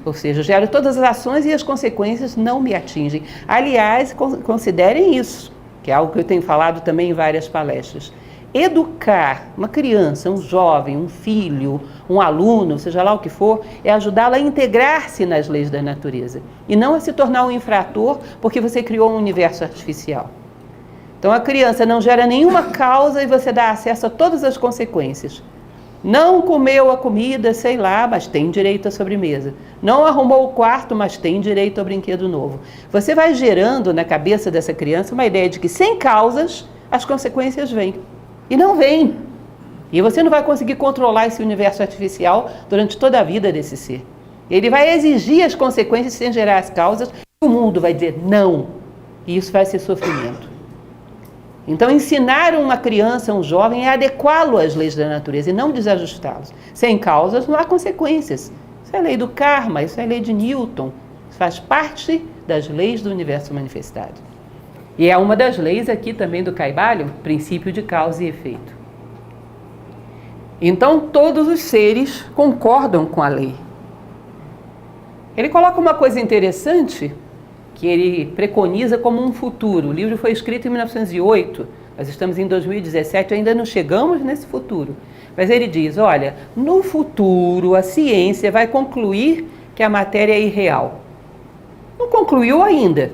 Speaker 1: Ou seja, eu gero todas as ações e as consequências não me atingem. Aliás, considerem isso, que é algo que eu tenho falado também em várias palestras. Educar uma criança, um jovem, um filho, um aluno, seja lá o que for, é ajudá-lo a integrar-se nas leis da natureza e não a se tornar um infrator porque você criou um universo artificial. Então a criança não gera nenhuma causa e você dá acesso a todas as consequências. Não comeu a comida, sei lá, mas tem direito à sobremesa. Não arrumou o quarto, mas tem direito ao brinquedo novo. Você vai gerando na cabeça dessa criança uma ideia de que sem causas as consequências vêm. E não vêm. E você não vai conseguir controlar esse universo artificial durante toda a vida desse ser. Ele vai exigir as consequências sem gerar as causas. E o mundo vai dizer não. E isso vai ser sofrimento. Então, ensinar uma criança, um jovem, é adequá-lo às leis da natureza e não desajustá-los. Sem causas não há consequências. Isso é a lei do karma, isso é a lei de Newton. Isso faz parte das leis do universo manifestado. E é uma das leis aqui também do Kybalion, princípio de causa e efeito. Então, todos os seres concordam com a lei. Ele coloca uma coisa interessante, que ele preconiza como um futuro. O livro foi escrito em 1908, nós estamos em 2017, ainda não chegamos nesse futuro. Mas ele diz, olha, no futuro a ciência vai concluir que a matéria é irreal. Não concluiu ainda,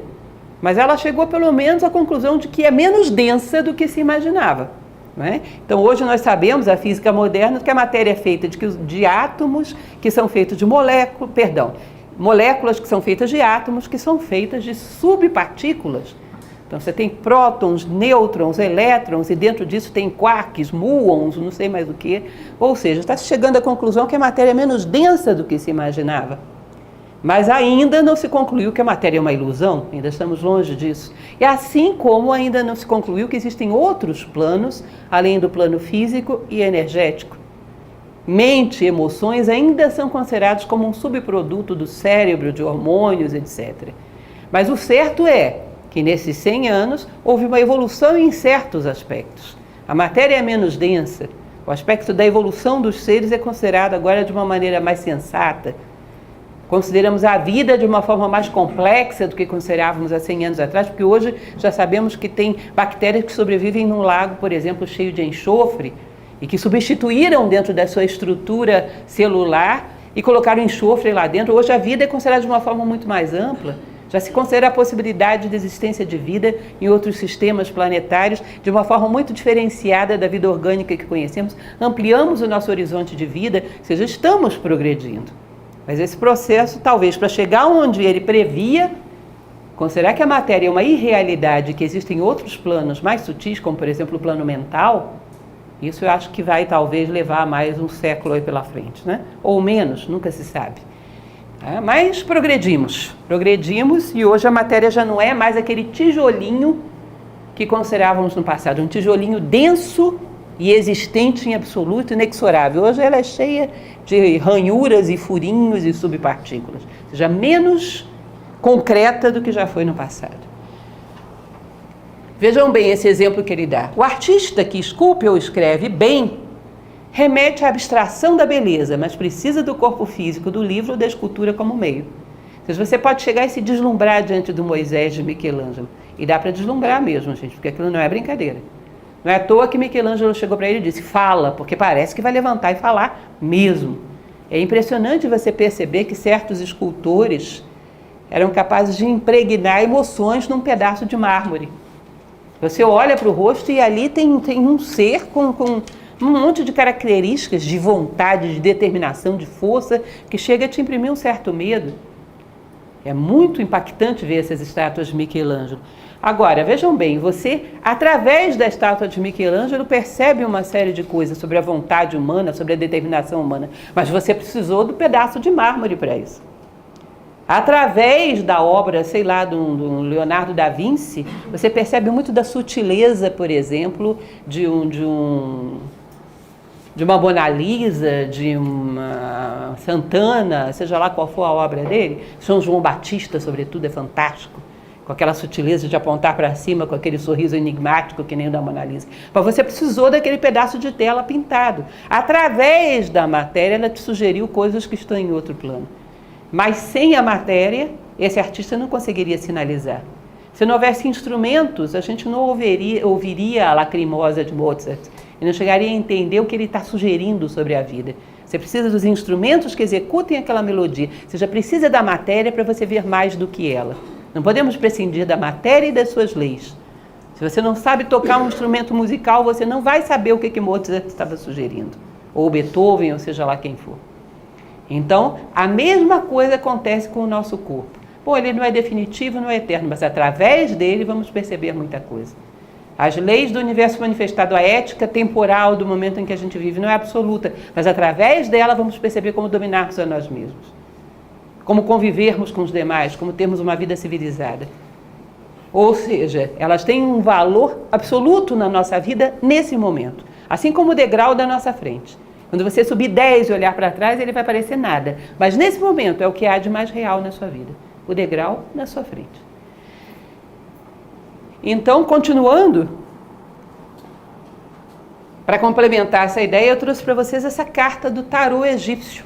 Speaker 1: mas ela chegou pelo menos à conclusão de que é menos densa do que se imaginava. Não é? Então hoje nós sabemos, a física moderna, que a matéria é feita de átomos que são feitos de moléculas que são feitas de átomos que são feitas de subpartículas. Então você tem prótons, nêutrons, elétrons e dentro disso tem quarks, muons, não sei mais o que. Ou seja, está chegando à conclusão que a matéria é menos densa do que se imaginava. Mas ainda não se concluiu que a matéria é uma ilusão, ainda estamos longe disso. E assim como ainda não se concluiu que existem outros planos, além do plano físico e energético. Mente e emoções ainda são considerados como um subproduto do cérebro, de hormônios, etc. Mas o certo é que nesses 100 anos houve uma evolução em certos aspectos. A matéria é menos densa, o aspecto da evolução dos seres é considerado agora de uma maneira mais sensata. Consideramos a vida de uma forma mais complexa do que considerávamos há 100 anos atrás, porque hoje já sabemos que tem bactérias que sobrevivem num lago, por exemplo, cheio de enxofre, e que substituíram dentro da sua estrutura celular e colocaram enxofre lá dentro. Hoje a vida é considerada de uma forma muito mais ampla. Já se considera a possibilidade de existência de vida em outros sistemas planetários de uma forma muito diferenciada da vida orgânica que conhecemos. Ampliamos o nosso horizonte de vida, ou seja, estamos progredindo. Mas esse processo, talvez para chegar onde ele previa, considerar que a matéria é uma irrealidade, que existem outros planos mais sutis, como por exemplo o plano mental, isso eu acho que vai talvez levar mais um século aí pela frente, né? Ou menos, nunca se sabe. Mas progredimos e hoje a matéria já não é mais aquele tijolinho que considerávamos no passado, um tijolinho denso e existente em absoluto, inexorável. Hoje ela é cheia de ranhuras e furinhos e subpartículas, ou seja, menos concreta do que já foi no passado. Vejam bem esse exemplo que ele dá. O artista que esculpe ou escreve bem remete à abstração da beleza, mas precisa do corpo físico do livro ou da escultura como meio. Ou seja, você pode chegar e se deslumbrar diante do Moisés de Michelangelo. E dá para deslumbrar mesmo, gente, porque aquilo não é brincadeira. Não é à toa que Michelangelo chegou para ele e disse, fala, porque parece que vai levantar e falar mesmo. É impressionante você perceber que certos escultores eram capazes de impregnar emoções num pedaço de mármore. Você olha para o rosto e ali tem um ser com um monte de características de vontade, de determinação, de força, que chega a te imprimir um certo medo. É muito impactante ver essas estátuas de Michelangelo. Agora, vejam bem, você, através da estátua de Michelangelo, percebe uma série de coisas sobre a vontade humana, sobre a determinação humana, mas você precisou do pedaço de mármore para isso. Através da obra, sei lá, do Leonardo da Vinci, você percebe muito da sutileza, por exemplo, de uma Mona Lisa, de uma Santana, seja lá qual for a obra dele. São João Batista, sobretudo, é fantástico, com aquela sutileza de apontar para cima, com aquele sorriso enigmático que nem o da Mona Lisa. Mas você precisou daquele pedaço de tela pintado. Através da matéria, ela te sugeriu coisas que estão em outro plano. Mas sem a matéria, esse artista não conseguiria sinalizar. Se não houvesse instrumentos, a gente não ouviria a Lacrimosa de Mozart e não chegaria a entender o que ele está sugerindo sobre a vida. Você precisa dos instrumentos que executem aquela melodia. Você já precisa da matéria para você ver mais do que ela. Não podemos prescindir da matéria e das suas leis. Se você não sabe tocar um instrumento musical, você não vai saber o que Mozart estava sugerindo. Ou Beethoven, ou seja lá quem for. Então, a mesma coisa acontece com o nosso corpo. Bom, ele não é definitivo, não é eterno, mas através dele vamos perceber muita coisa. As leis do universo manifestado, a ética temporal do momento em que a gente vive não é absoluta, mas através dela vamos perceber como dominarmos a nós mesmos, como convivermos com os demais, como termos uma vida civilizada. Ou seja, elas têm um valor absoluto na nossa vida nesse momento. Assim como o degrau da nossa frente. Quando você subir 10 e olhar para trás, ele vai parecer nada. Mas nesse momento é o que há de mais real na sua vida. O degrau na sua frente. Então, continuando, para complementar essa ideia, eu trouxe para vocês essa carta do tarô egípcio,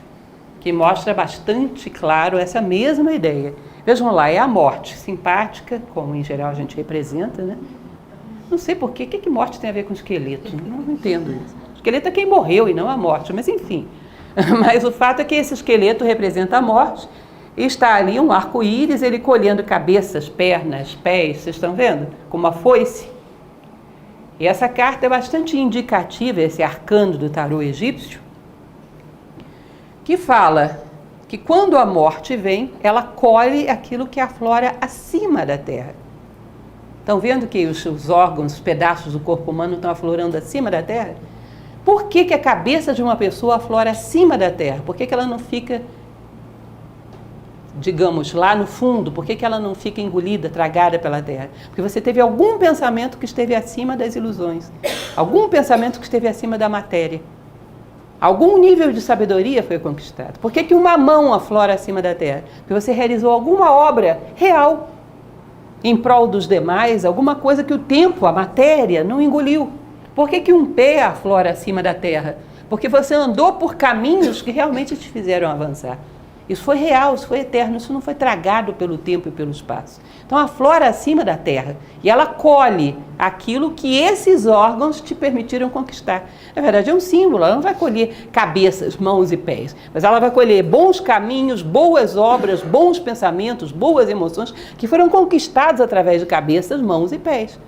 Speaker 1: que mostra bastante claro essa mesma ideia. Vejam lá, é a morte, simpática, como em geral a gente representa, né? Não sei por quê, o que morte tem a ver com esqueleto? Não entendo isso. Esqueleto é quem morreu e não a morte, mas enfim. Mas o fato é que esse esqueleto representa a morte e está ali um arco-íris, ele colhendo cabeças, pernas, pés, vocês estão vendo? Com uma foice. E essa carta é bastante indicativa, esse arcano do tarô egípcio, que fala que quando a morte vem, ela colhe aquilo que aflora acima da terra. Estão vendo que os órgãos, os pedaços do corpo humano estão aflorando acima da terra? Por que a cabeça de uma pessoa aflora acima da terra? Por que ela não fica, digamos, lá no fundo? Por que ela não fica engolida, tragada pela terra? Porque você teve algum pensamento que esteve acima das ilusões. Algum pensamento que esteve acima da matéria. Algum nível de sabedoria foi conquistado. Por que uma mão aflora acima da terra? Porque você realizou alguma obra real em prol dos demais, alguma coisa que o tempo, a matéria, não engoliu. Por que um pé aflora acima da terra? Porque você andou por caminhos que realmente te fizeram avançar. Isso foi real, isso foi eterno, isso não foi tragado pelo tempo e pelo espaço. Então aflora acima da terra e ela colhe aquilo que esses órgãos te permitiram conquistar. Na verdade é um símbolo, ela não vai colher cabeças, mãos e pés, mas ela vai colher bons caminhos, boas obras, bons pensamentos, boas emoções que foram conquistados através de cabeças, mãos e pés.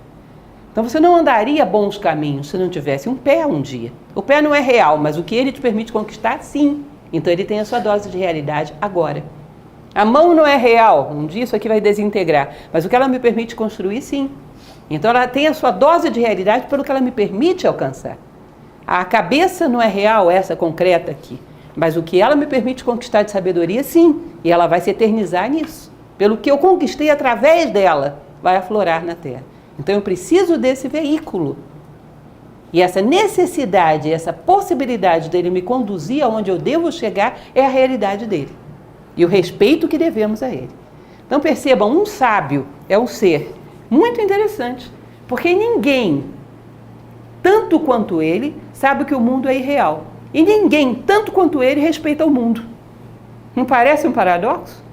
Speaker 1: Então você não andaria bons caminhos se não tivesse um pé um dia. O pé não é real, mas o que ele te permite conquistar, sim. Então ele tem a sua dose de realidade agora. A mão não é real, um dia isso aqui vai desintegrar, mas o que ela me permite construir, sim. Então ela tem a sua dose de realidade pelo que ela me permite alcançar. A cabeça não é real, essa concreta aqui, mas o que ela me permite conquistar de sabedoria, sim. E ela vai se eternizar nisso. Pelo que eu conquistei através dela, vai aflorar na terra. Então eu preciso desse veículo. E essa necessidade, essa possibilidade dele me conduzir aonde eu devo chegar é a realidade dele. E o respeito que devemos a ele. Então percebam, um sábio é um ser muito interessante. Porque ninguém, tanto quanto ele, sabe que o mundo é irreal. E ninguém, tanto quanto ele, respeita o mundo. Não parece um paradoxo?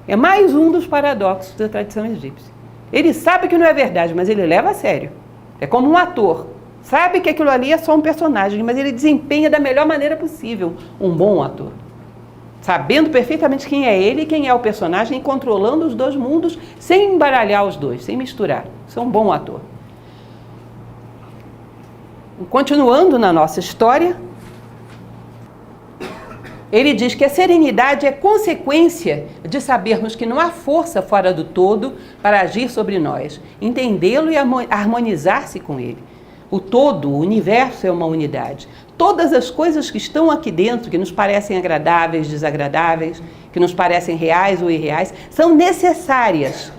Speaker 1: É mais um dos paradoxos da tradição egípcia. Ele sabe que não é verdade, mas ele leva a sério. É como um ator. Sabe que aquilo ali é só um personagem, mas ele desempenha da melhor maneira possível um bom ator. Sabendo perfeitamente quem é ele e quem é o personagem e controlando os dois mundos sem embaralhar os dois, sem misturar. Isso é um bom ator. Continuando na nossa história, ele diz que a serenidade é consequência de sabermos que não há força fora do todo para agir sobre nós, entendê-lo e harmonizar-se com ele. O todo, o universo é uma unidade. Todas as coisas que estão aqui dentro, que nos parecem agradáveis, desagradáveis, que nos parecem reais ou irreais, são necessárias,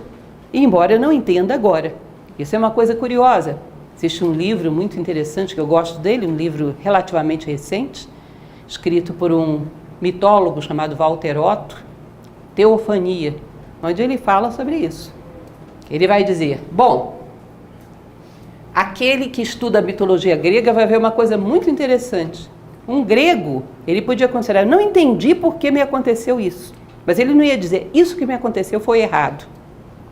Speaker 1: embora eu não entenda agora. Isso é uma coisa curiosa. Existe um livro muito interessante que eu gosto dele, um livro relativamente recente, escrito por um mitólogo chamado Walter Otto, Teofania, onde ele fala sobre isso. Ele vai dizer, bom, aquele que estuda a mitologia grega vai ver uma coisa muito interessante. Um grego, ele podia considerar, não entendi por que me aconteceu isso, mas ele não ia dizer, isso que me aconteceu foi errado.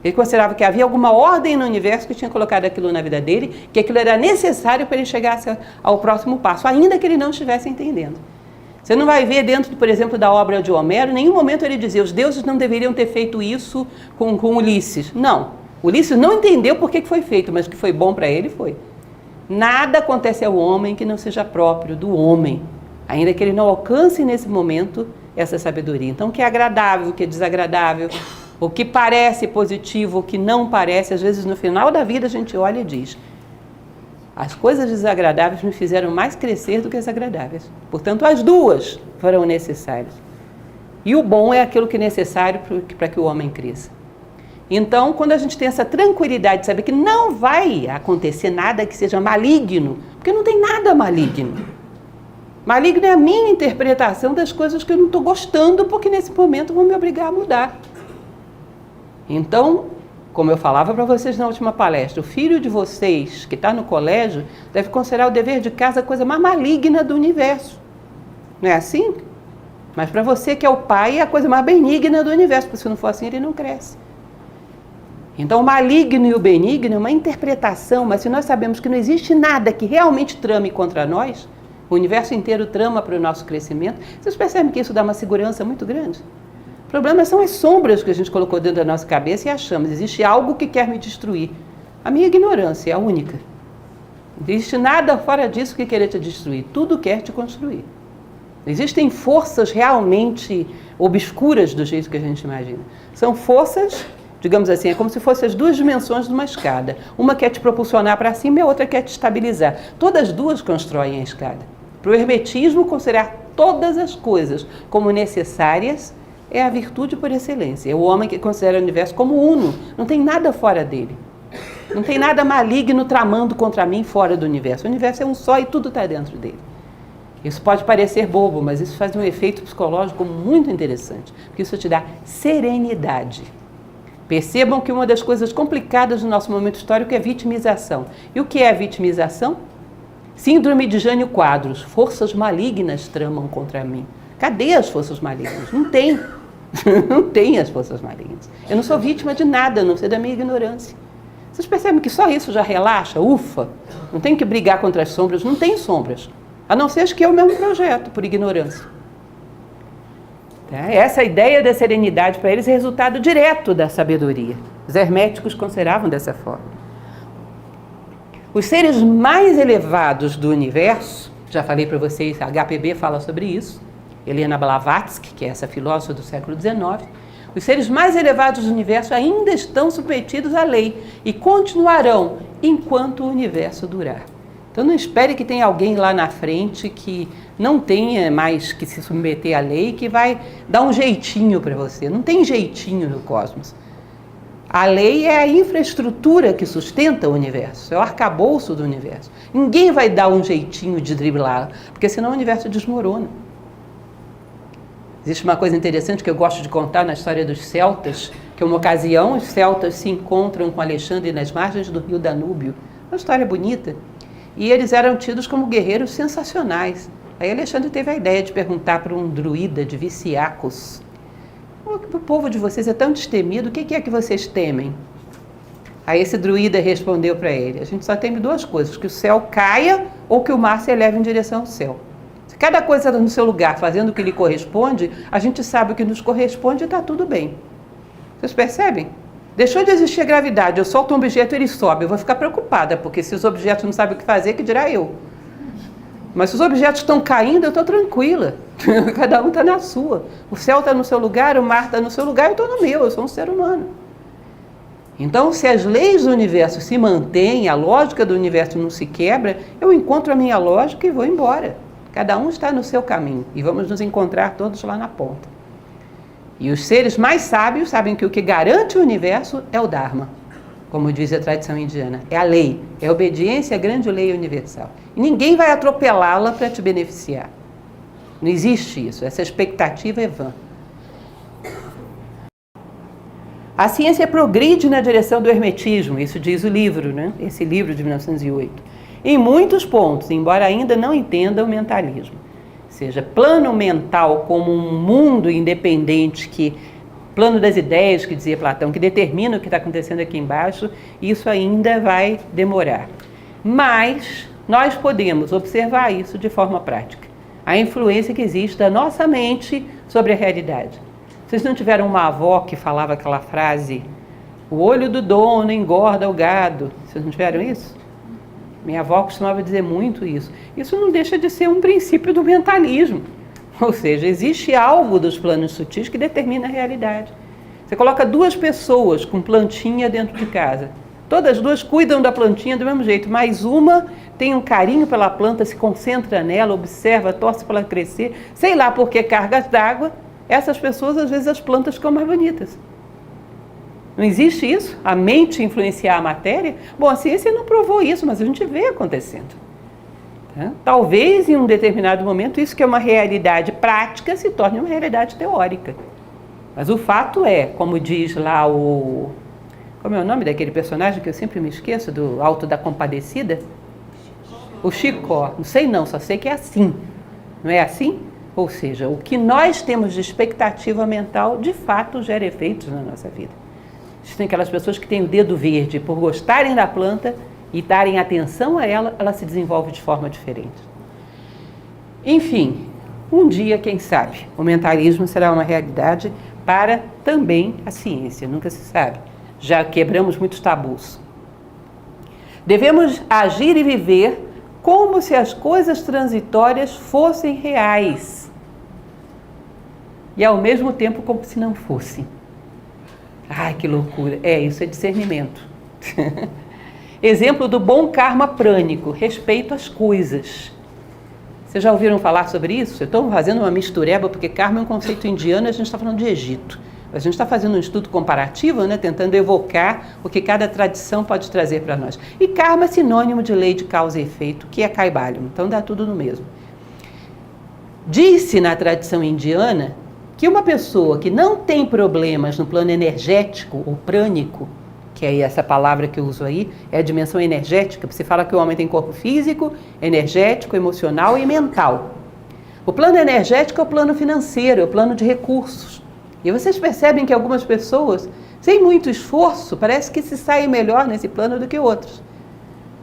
Speaker 1: Ele considerava que havia alguma ordem no universo que tinha colocado aquilo na vida dele, que aquilo era necessário para ele chegar ao próximo passo, ainda que ele não estivesse entendendo. Você não vai ver dentro, por exemplo, da obra de Homero, em nenhum momento ele dizia, os deuses não deveriam ter feito isso com Ulisses. Não, Ulisses não entendeu por que foi feito, mas o que foi bom para ele foi. Nada acontece ao homem que não seja próprio do homem, ainda que ele não alcance nesse momento essa sabedoria. Então, o que é agradável, o que é desagradável, o que parece positivo, o que não parece, às vezes no final da vida a gente olha e diz, as coisas desagradáveis me fizeram mais crescer do que as agradáveis. Portanto, as duas foram necessárias. E o bom é aquilo que é necessário para que o homem cresça. Então, quando a gente tem essa tranquilidade de saber que não vai acontecer nada que seja maligno, porque não tem nada maligno. Maligno é a minha interpretação das coisas que eu não estou gostando, porque nesse momento vão me obrigar a mudar. Então, como eu falava para vocês na última palestra, o filho de vocês que está no colégio deve considerar o dever de casa a coisa mais maligna do universo. Não é assim? Mas para você que é o pai, é a coisa mais benigna do universo, porque se não for assim ele não cresce. Então o maligno e o benigno é uma interpretação, mas se nós sabemos que não existe nada que realmente trame contra nós, o universo inteiro trama para o nosso crescimento, vocês percebem que isso dá uma segurança muito grande? O problema são as sombras que a gente colocou dentro da nossa cabeça e achamos, existe algo que quer me destruir. A minha ignorância é a única. Não existe nada fora disso que querer te destruir, tudo quer te construir. Existem forças realmente obscuras do jeito que a gente imagina. São forças, digamos assim, é como se fossem as duas dimensões de uma escada. Uma quer te propulsionar para cima e a outra quer te estabilizar. Todas as duas constroem a escada. Para o hermetismo, considerar todas as coisas como necessárias é a virtude por excelência. É o homem que considera o universo como uno, não tem nada fora dele. Não tem nada maligno tramando contra mim fora do universo. O universo é um só e tudo está dentro dele. Isso pode parecer bobo, mas isso faz um efeito psicológico muito interessante, porque isso te dá serenidade. Percebam que uma das coisas complicadas do nosso momento histórico é a vitimização. E o que é a vitimização? Síndrome de Jânio Quadros. Forças malignas tramam contra mim. Cadê as forças malignas? Não tem. Não tem as forças malignas. Eu não sou vítima de nada, a não ser da minha ignorância. Vocês percebem que só isso já relaxa? Ufa! Não tem que brigar contra as sombras. Não tem sombras. A não ser que é o mesmo projeto, por ignorância. Essa ideia da serenidade para eles é resultado direto da sabedoria. Os herméticos consideravam dessa forma. Os seres mais elevados do universo, já falei para vocês, a HPB fala sobre isso, Helena Blavatsky, que é essa filósofa do século XIX, os seres mais elevados do universo ainda estão submetidos à lei e continuarão enquanto o universo durar. Então não espere que tenha alguém lá na frente que não tenha mais que se submeter à lei, que vai dar um jeitinho para você. Não tem jeitinho no cosmos. A lei é a infraestrutura que sustenta o universo, é o arcabouço do universo. Ninguém vai dar um jeitinho de driblá-la, porque senão o universo desmorona. Existe uma coisa interessante que eu gosto de contar na história dos celtas, que uma ocasião os celtas se encontram com Alexandre nas margens do rio Danúbio. Uma história bonita. E eles eram tidos como guerreiros sensacionais. Aí Alexandre teve a ideia de perguntar para um druida de Viciacos: o povo de vocês é tão destemido, o que é que vocês temem? Aí esse druida respondeu para ele: a gente só teme duas coisas, que o céu caia ou que o mar se eleve em direção ao céu. Se cada coisa está no seu lugar, fazendo o que lhe corresponde, a gente sabe o que nos corresponde e está tudo bem. Vocês percebem? Deixou de existir a gravidade, eu solto um objeto e ele sobe. Eu vou ficar preocupada, porque se os objetos não sabem o que fazer, que dirá eu? Mas se os objetos estão caindo, eu estou tranquila. Cada um está na sua. O céu está no seu lugar, o mar está no seu lugar, eu estou no meu, eu sou um ser humano. Então, se as leis do universo se mantêm, a lógica do universo não se quebra, eu encontro a minha lógica e vou embora. Cada um está no seu caminho e vamos nos encontrar todos lá na ponta. E os seres mais sábios sabem que o que garante o universo é o Dharma, como diz a tradição indiana. É a lei, é a obediência à grande lei universal. E ninguém vai atropelá-la para te beneficiar. Não existe isso, essa expectativa é vã. A ciência progride na direção do hermetismo, isso diz o livro, né? Esse livro de 1908. Em muitos pontos, embora ainda não entenda o mentalismo. Ou seja, plano mental como um mundo independente, plano das ideias, que dizia Platão, que determina o que está acontecendo aqui embaixo, isso ainda vai demorar. Mas nós podemos observar isso de forma prática. A influência que existe da nossa mente sobre a realidade. Vocês não tiveram uma avó que falava aquela frase: o olho do dono engorda o gado? Vocês não tiveram isso? Minha avó costumava dizer muito isso. Isso não deixa de ser um princípio do mentalismo. Ou seja, existe algo dos planos sutis que determina a realidade. Você coloca duas pessoas com plantinha dentro de casa. Todas as duas cuidam da plantinha do mesmo jeito, mas uma tem um carinho pela planta, se concentra nela, observa, torce para ela crescer. Sei lá por que cargas d'água. Essas pessoas, às vezes, as plantas ficam mais bonitas. Não existe isso? A mente influenciar a matéria? Bom, a ciência não provou isso, mas a gente vê acontecendo. Tá? Talvez em um determinado momento isso que é uma realidade prática se torne uma realidade teórica. Mas o fato é, como diz lá o... Como é o nome daquele personagem que eu sempre me esqueço, do Alto da Compadecida? O Chicó. Não sei não, só sei que é assim. Não é assim? Ou seja, o que nós temos de expectativa mental, de fato, gera efeitos na nossa vida. Existem aquelas pessoas que têm o dedo verde por gostarem da planta e darem atenção a ela, ela se desenvolve de forma diferente. Enfim, um dia, quem sabe, o mentalismo será uma realidade para também a ciência, nunca se sabe. Já quebramos muitos tabus. Devemos agir e viver como se as coisas transitórias fossem reais. E ao mesmo tempo como se não fossem. Ai, que loucura. Isso é discernimento. Exemplo do bom karma prânico, respeito às coisas. Vocês já ouviram falar sobre isso? Eu estou fazendo uma mistureba, porque karma é um conceito indiano e a gente está falando de Egito. A gente está fazendo um estudo comparativo, né, tentando evocar o que cada tradição pode trazer para nós. E karma é sinônimo de lei de causa e efeito, que é Kaivalya. Então dá tudo no mesmo. Diz-se na tradição indiana que uma pessoa que não tem problemas no plano energético ou prânico, que é essa palavra que eu uso aí, é a dimensão energética. Você fala que o homem tem corpo físico, energético, emocional e mental. O plano energético é o plano financeiro, é o plano de recursos. E vocês percebem que algumas pessoas, sem muito esforço, parece que se saem melhor nesse plano do que outros.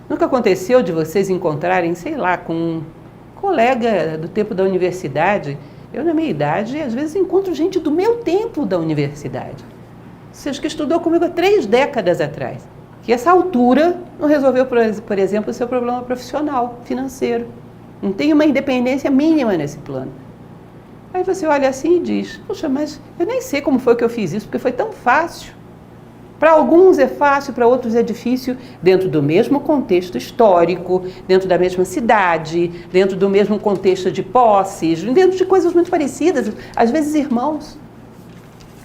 Speaker 1: Nunca aconteceu de vocês encontrarem, sei lá, com um colega do tempo da universidade? Eu, na minha idade, às vezes encontro gente do meu tempo da universidade. Ou seja, que estudou comigo há 3 décadas atrás. Que essa altura não resolveu, por exemplo, o seu problema profissional, financeiro. Não tem uma independência mínima nesse plano. Aí você olha assim e diz, poxa, mas eu nem sei como foi que eu fiz isso, porque foi tão fácil. Para alguns é fácil, para outros é difícil, dentro do mesmo contexto histórico, dentro da mesma cidade, dentro do mesmo contexto de posses, dentro de coisas muito parecidas, às vezes irmãos.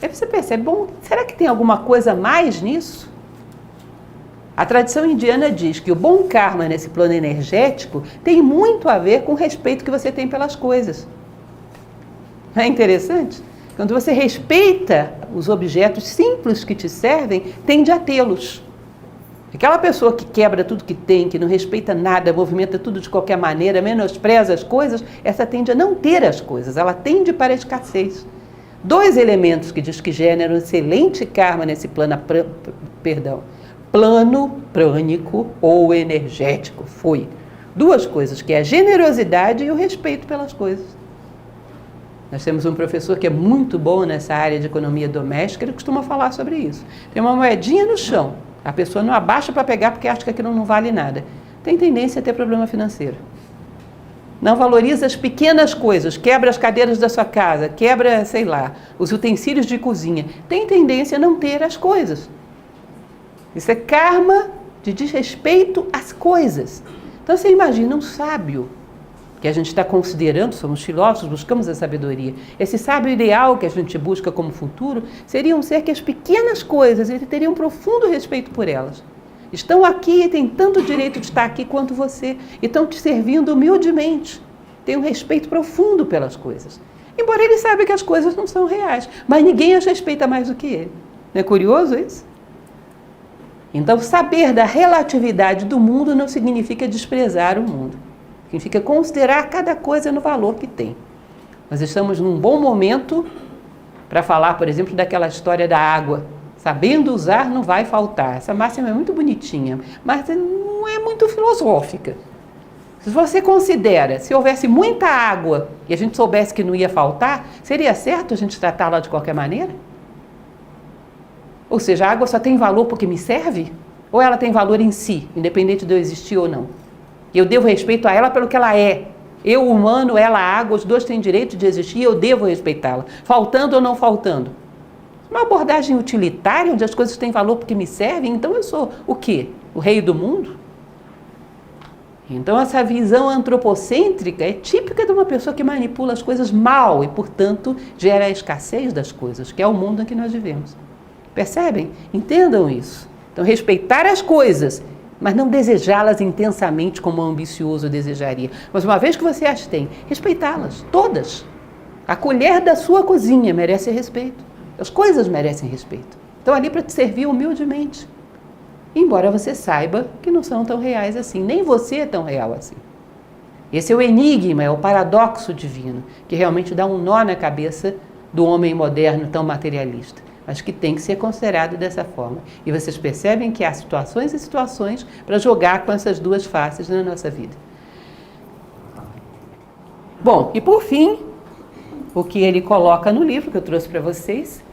Speaker 1: Aí você percebe, bom, será que tem alguma coisa mais nisso? A tradição indiana diz que o bom karma nesse plano energético tem muito a ver com o respeito que você tem pelas coisas. Não é interessante? Quando você respeita os objetos simples que te servem, tende a tê-los. Aquela pessoa que quebra tudo que tem, que não respeita nada, movimenta tudo de qualquer maneira, menospreza as coisas, essa tende a não ter as coisas, ela tende para a escassez. 2 elementos que diz que geram excelente karma nesse plano prânico ou energético, foi 2 coisas, que é a generosidade e o respeito pelas coisas. Nós temos um professor que é muito bom nessa área de economia doméstica, ele costuma falar sobre isso. Tem uma moedinha no chão, a pessoa não abaixa para pegar porque acha que aquilo não vale nada. Tem tendência a ter problema financeiro. Não valoriza as pequenas coisas, quebra as cadeiras da sua casa, quebra, sei lá, os utensílios de cozinha. Tem tendência a não ter as coisas. Isso é karma de desrespeito às coisas. Então você imagina um sábio, que a gente está considerando, somos filósofos, buscamos a sabedoria. Esse sábio ideal que a gente busca como futuro, seria um ser que as pequenas coisas, ele teria um profundo respeito por elas. Estão aqui e têm tanto direito de estar aqui quanto você, e estão te servindo humildemente. Tem um respeito profundo pelas coisas. Embora ele saiba que as coisas não são reais, mas ninguém as respeita mais do que ele. Não é curioso isso? Então, saber da relatividade do mundo não significa desprezar o mundo. Significa considerar cada coisa no valor que tem. Nós estamos num bom momento para falar, por exemplo, daquela história da água. Sabendo usar, não vai faltar. Essa máxima é muito bonitinha, mas não é muito filosófica. Se você considera, se houvesse muita água e a gente soubesse que não ia faltar, seria certo a gente tratá-la de qualquer maneira? Ou seja, a água só tem valor porque me serve? Ou ela tem valor em si, independente de eu existir ou não? E eu devo respeito a ela pelo que ela é. Eu, humano, ela, água, os 2 têm direito de existir e eu devo respeitá-la, faltando ou não faltando. Uma abordagem utilitária, onde as coisas têm valor porque me servem, então eu sou o quê? O rei do mundo? Então essa visão antropocêntrica é típica de uma pessoa que manipula as coisas mal e, portanto, gera a escassez das coisas, que é o mundo em que nós vivemos. Percebem? Entendam isso. Então, respeitar as coisas, mas não desejá-las intensamente como um ambicioso desejaria. Mas uma vez que você as tem, respeitá-las, todas. A colher da sua cozinha merece respeito. As coisas merecem respeito. Estão ali para te servir humildemente. Embora você saiba que não são tão reais assim. Nem você é tão real assim. Esse é o enigma, é o paradoxo divino, que realmente dá um nó na cabeça do homem moderno tão materialista. Mas que tem que ser considerado dessa forma. E vocês percebem que há situações e situações para jogar com essas duas faces na nossa vida. Bom, e por fim, o que ele coloca no livro que eu trouxe para vocês,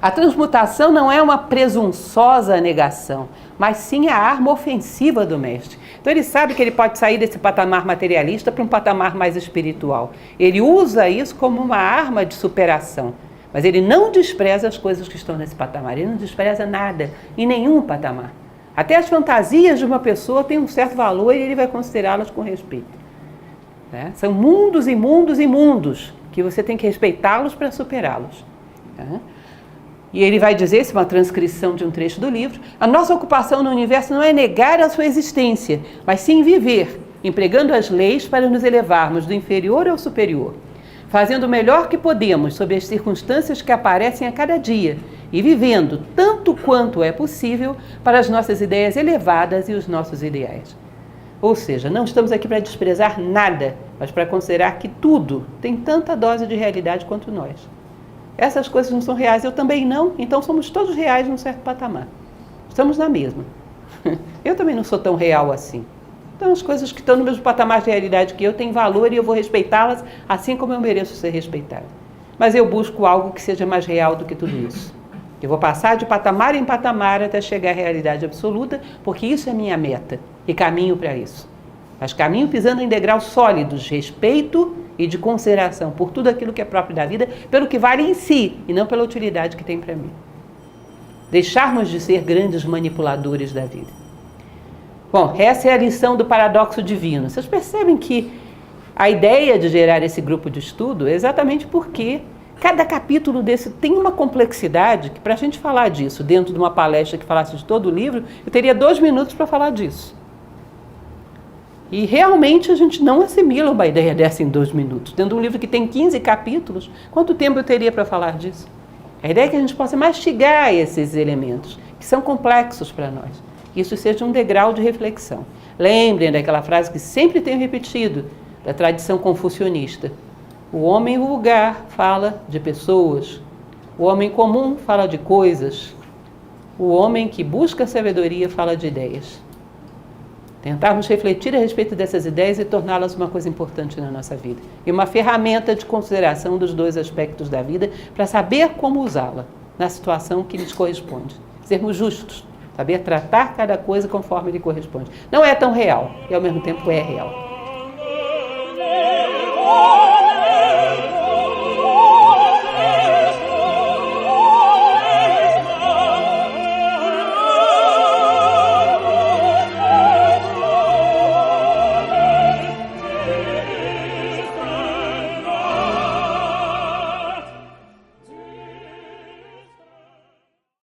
Speaker 1: a transmutação não é uma presunçosa negação, mas sim a arma ofensiva do mestre. Então ele sabe que ele pode sair desse patamar materialista para um patamar mais espiritual. Ele usa isso como uma arma de superação. Mas ele não despreza as coisas que estão nesse patamar. Ele não despreza nada, em nenhum patamar. Até as fantasias de uma pessoa têm um certo valor e ele vai considerá-las com respeito. Né? São mundos e mundos e mundos que você tem que respeitá-los para superá-los. Né? E ele vai dizer, isso é uma transcrição de um trecho do livro, a nossa ocupação no universo não é negar a sua existência, mas sim viver, empregando as leis para nos elevarmos do inferior ao superior, fazendo o melhor que podemos sob as circunstâncias que aparecem a cada dia e vivendo tanto quanto é possível para as nossas ideias elevadas e os nossos ideais. Ou seja, não estamos aqui para desprezar nada, mas para considerar que tudo tem tanta dose de realidade quanto nós. Essas coisas não são reais, eu também não, então somos todos reais num certo patamar. Estamos na mesma. Eu também não sou tão real assim. Então as coisas que estão no mesmo patamar de realidade que eu têm valor e eu vou respeitá-las assim como eu mereço ser respeitado. Mas eu busco algo que seja mais real do que tudo isso. Eu vou passar de patamar em patamar até chegar à realidade absoluta, porque isso é minha meta e caminho para isso. Mas caminho pisando em degraus sólidos de respeito e de consideração por tudo aquilo que é próprio da vida, pelo que vale em si e não pela utilidade que tem para mim. Deixarmos de ser grandes manipuladores da vida. Bom, essa é a lição do paradoxo divino. Vocês percebem que a ideia de gerar esse grupo de estudo é exatamente porque cada capítulo desse tem uma complexidade que, para a gente falar disso dentro de uma palestra que falasse de todo o livro, eu teria 2 minutos para falar disso. E realmente a gente não assimila uma ideia dessa em 2 minutos. Dentro de um livro que tem 15 capítulos, quanto tempo eu teria para falar disso? A ideia é que a gente possa mastigar esses elementos, que são complexos para nós. Que isso seja um degrau de reflexão. Lembrem daquela frase que sempre tenho repetido, da tradição confucionista. O homem vulgar fala de pessoas, o homem comum fala de coisas, o homem que busca sabedoria fala de ideias. Tentarmos refletir a respeito dessas ideias e torná-las uma coisa importante na nossa vida. E uma ferramenta de consideração dos 2 aspectos da vida para saber como usá-la na situação que lhes corresponde. Sermos justos, saber tratar cada coisa conforme lhe corresponde. Não é tão real e ao mesmo tempo é real.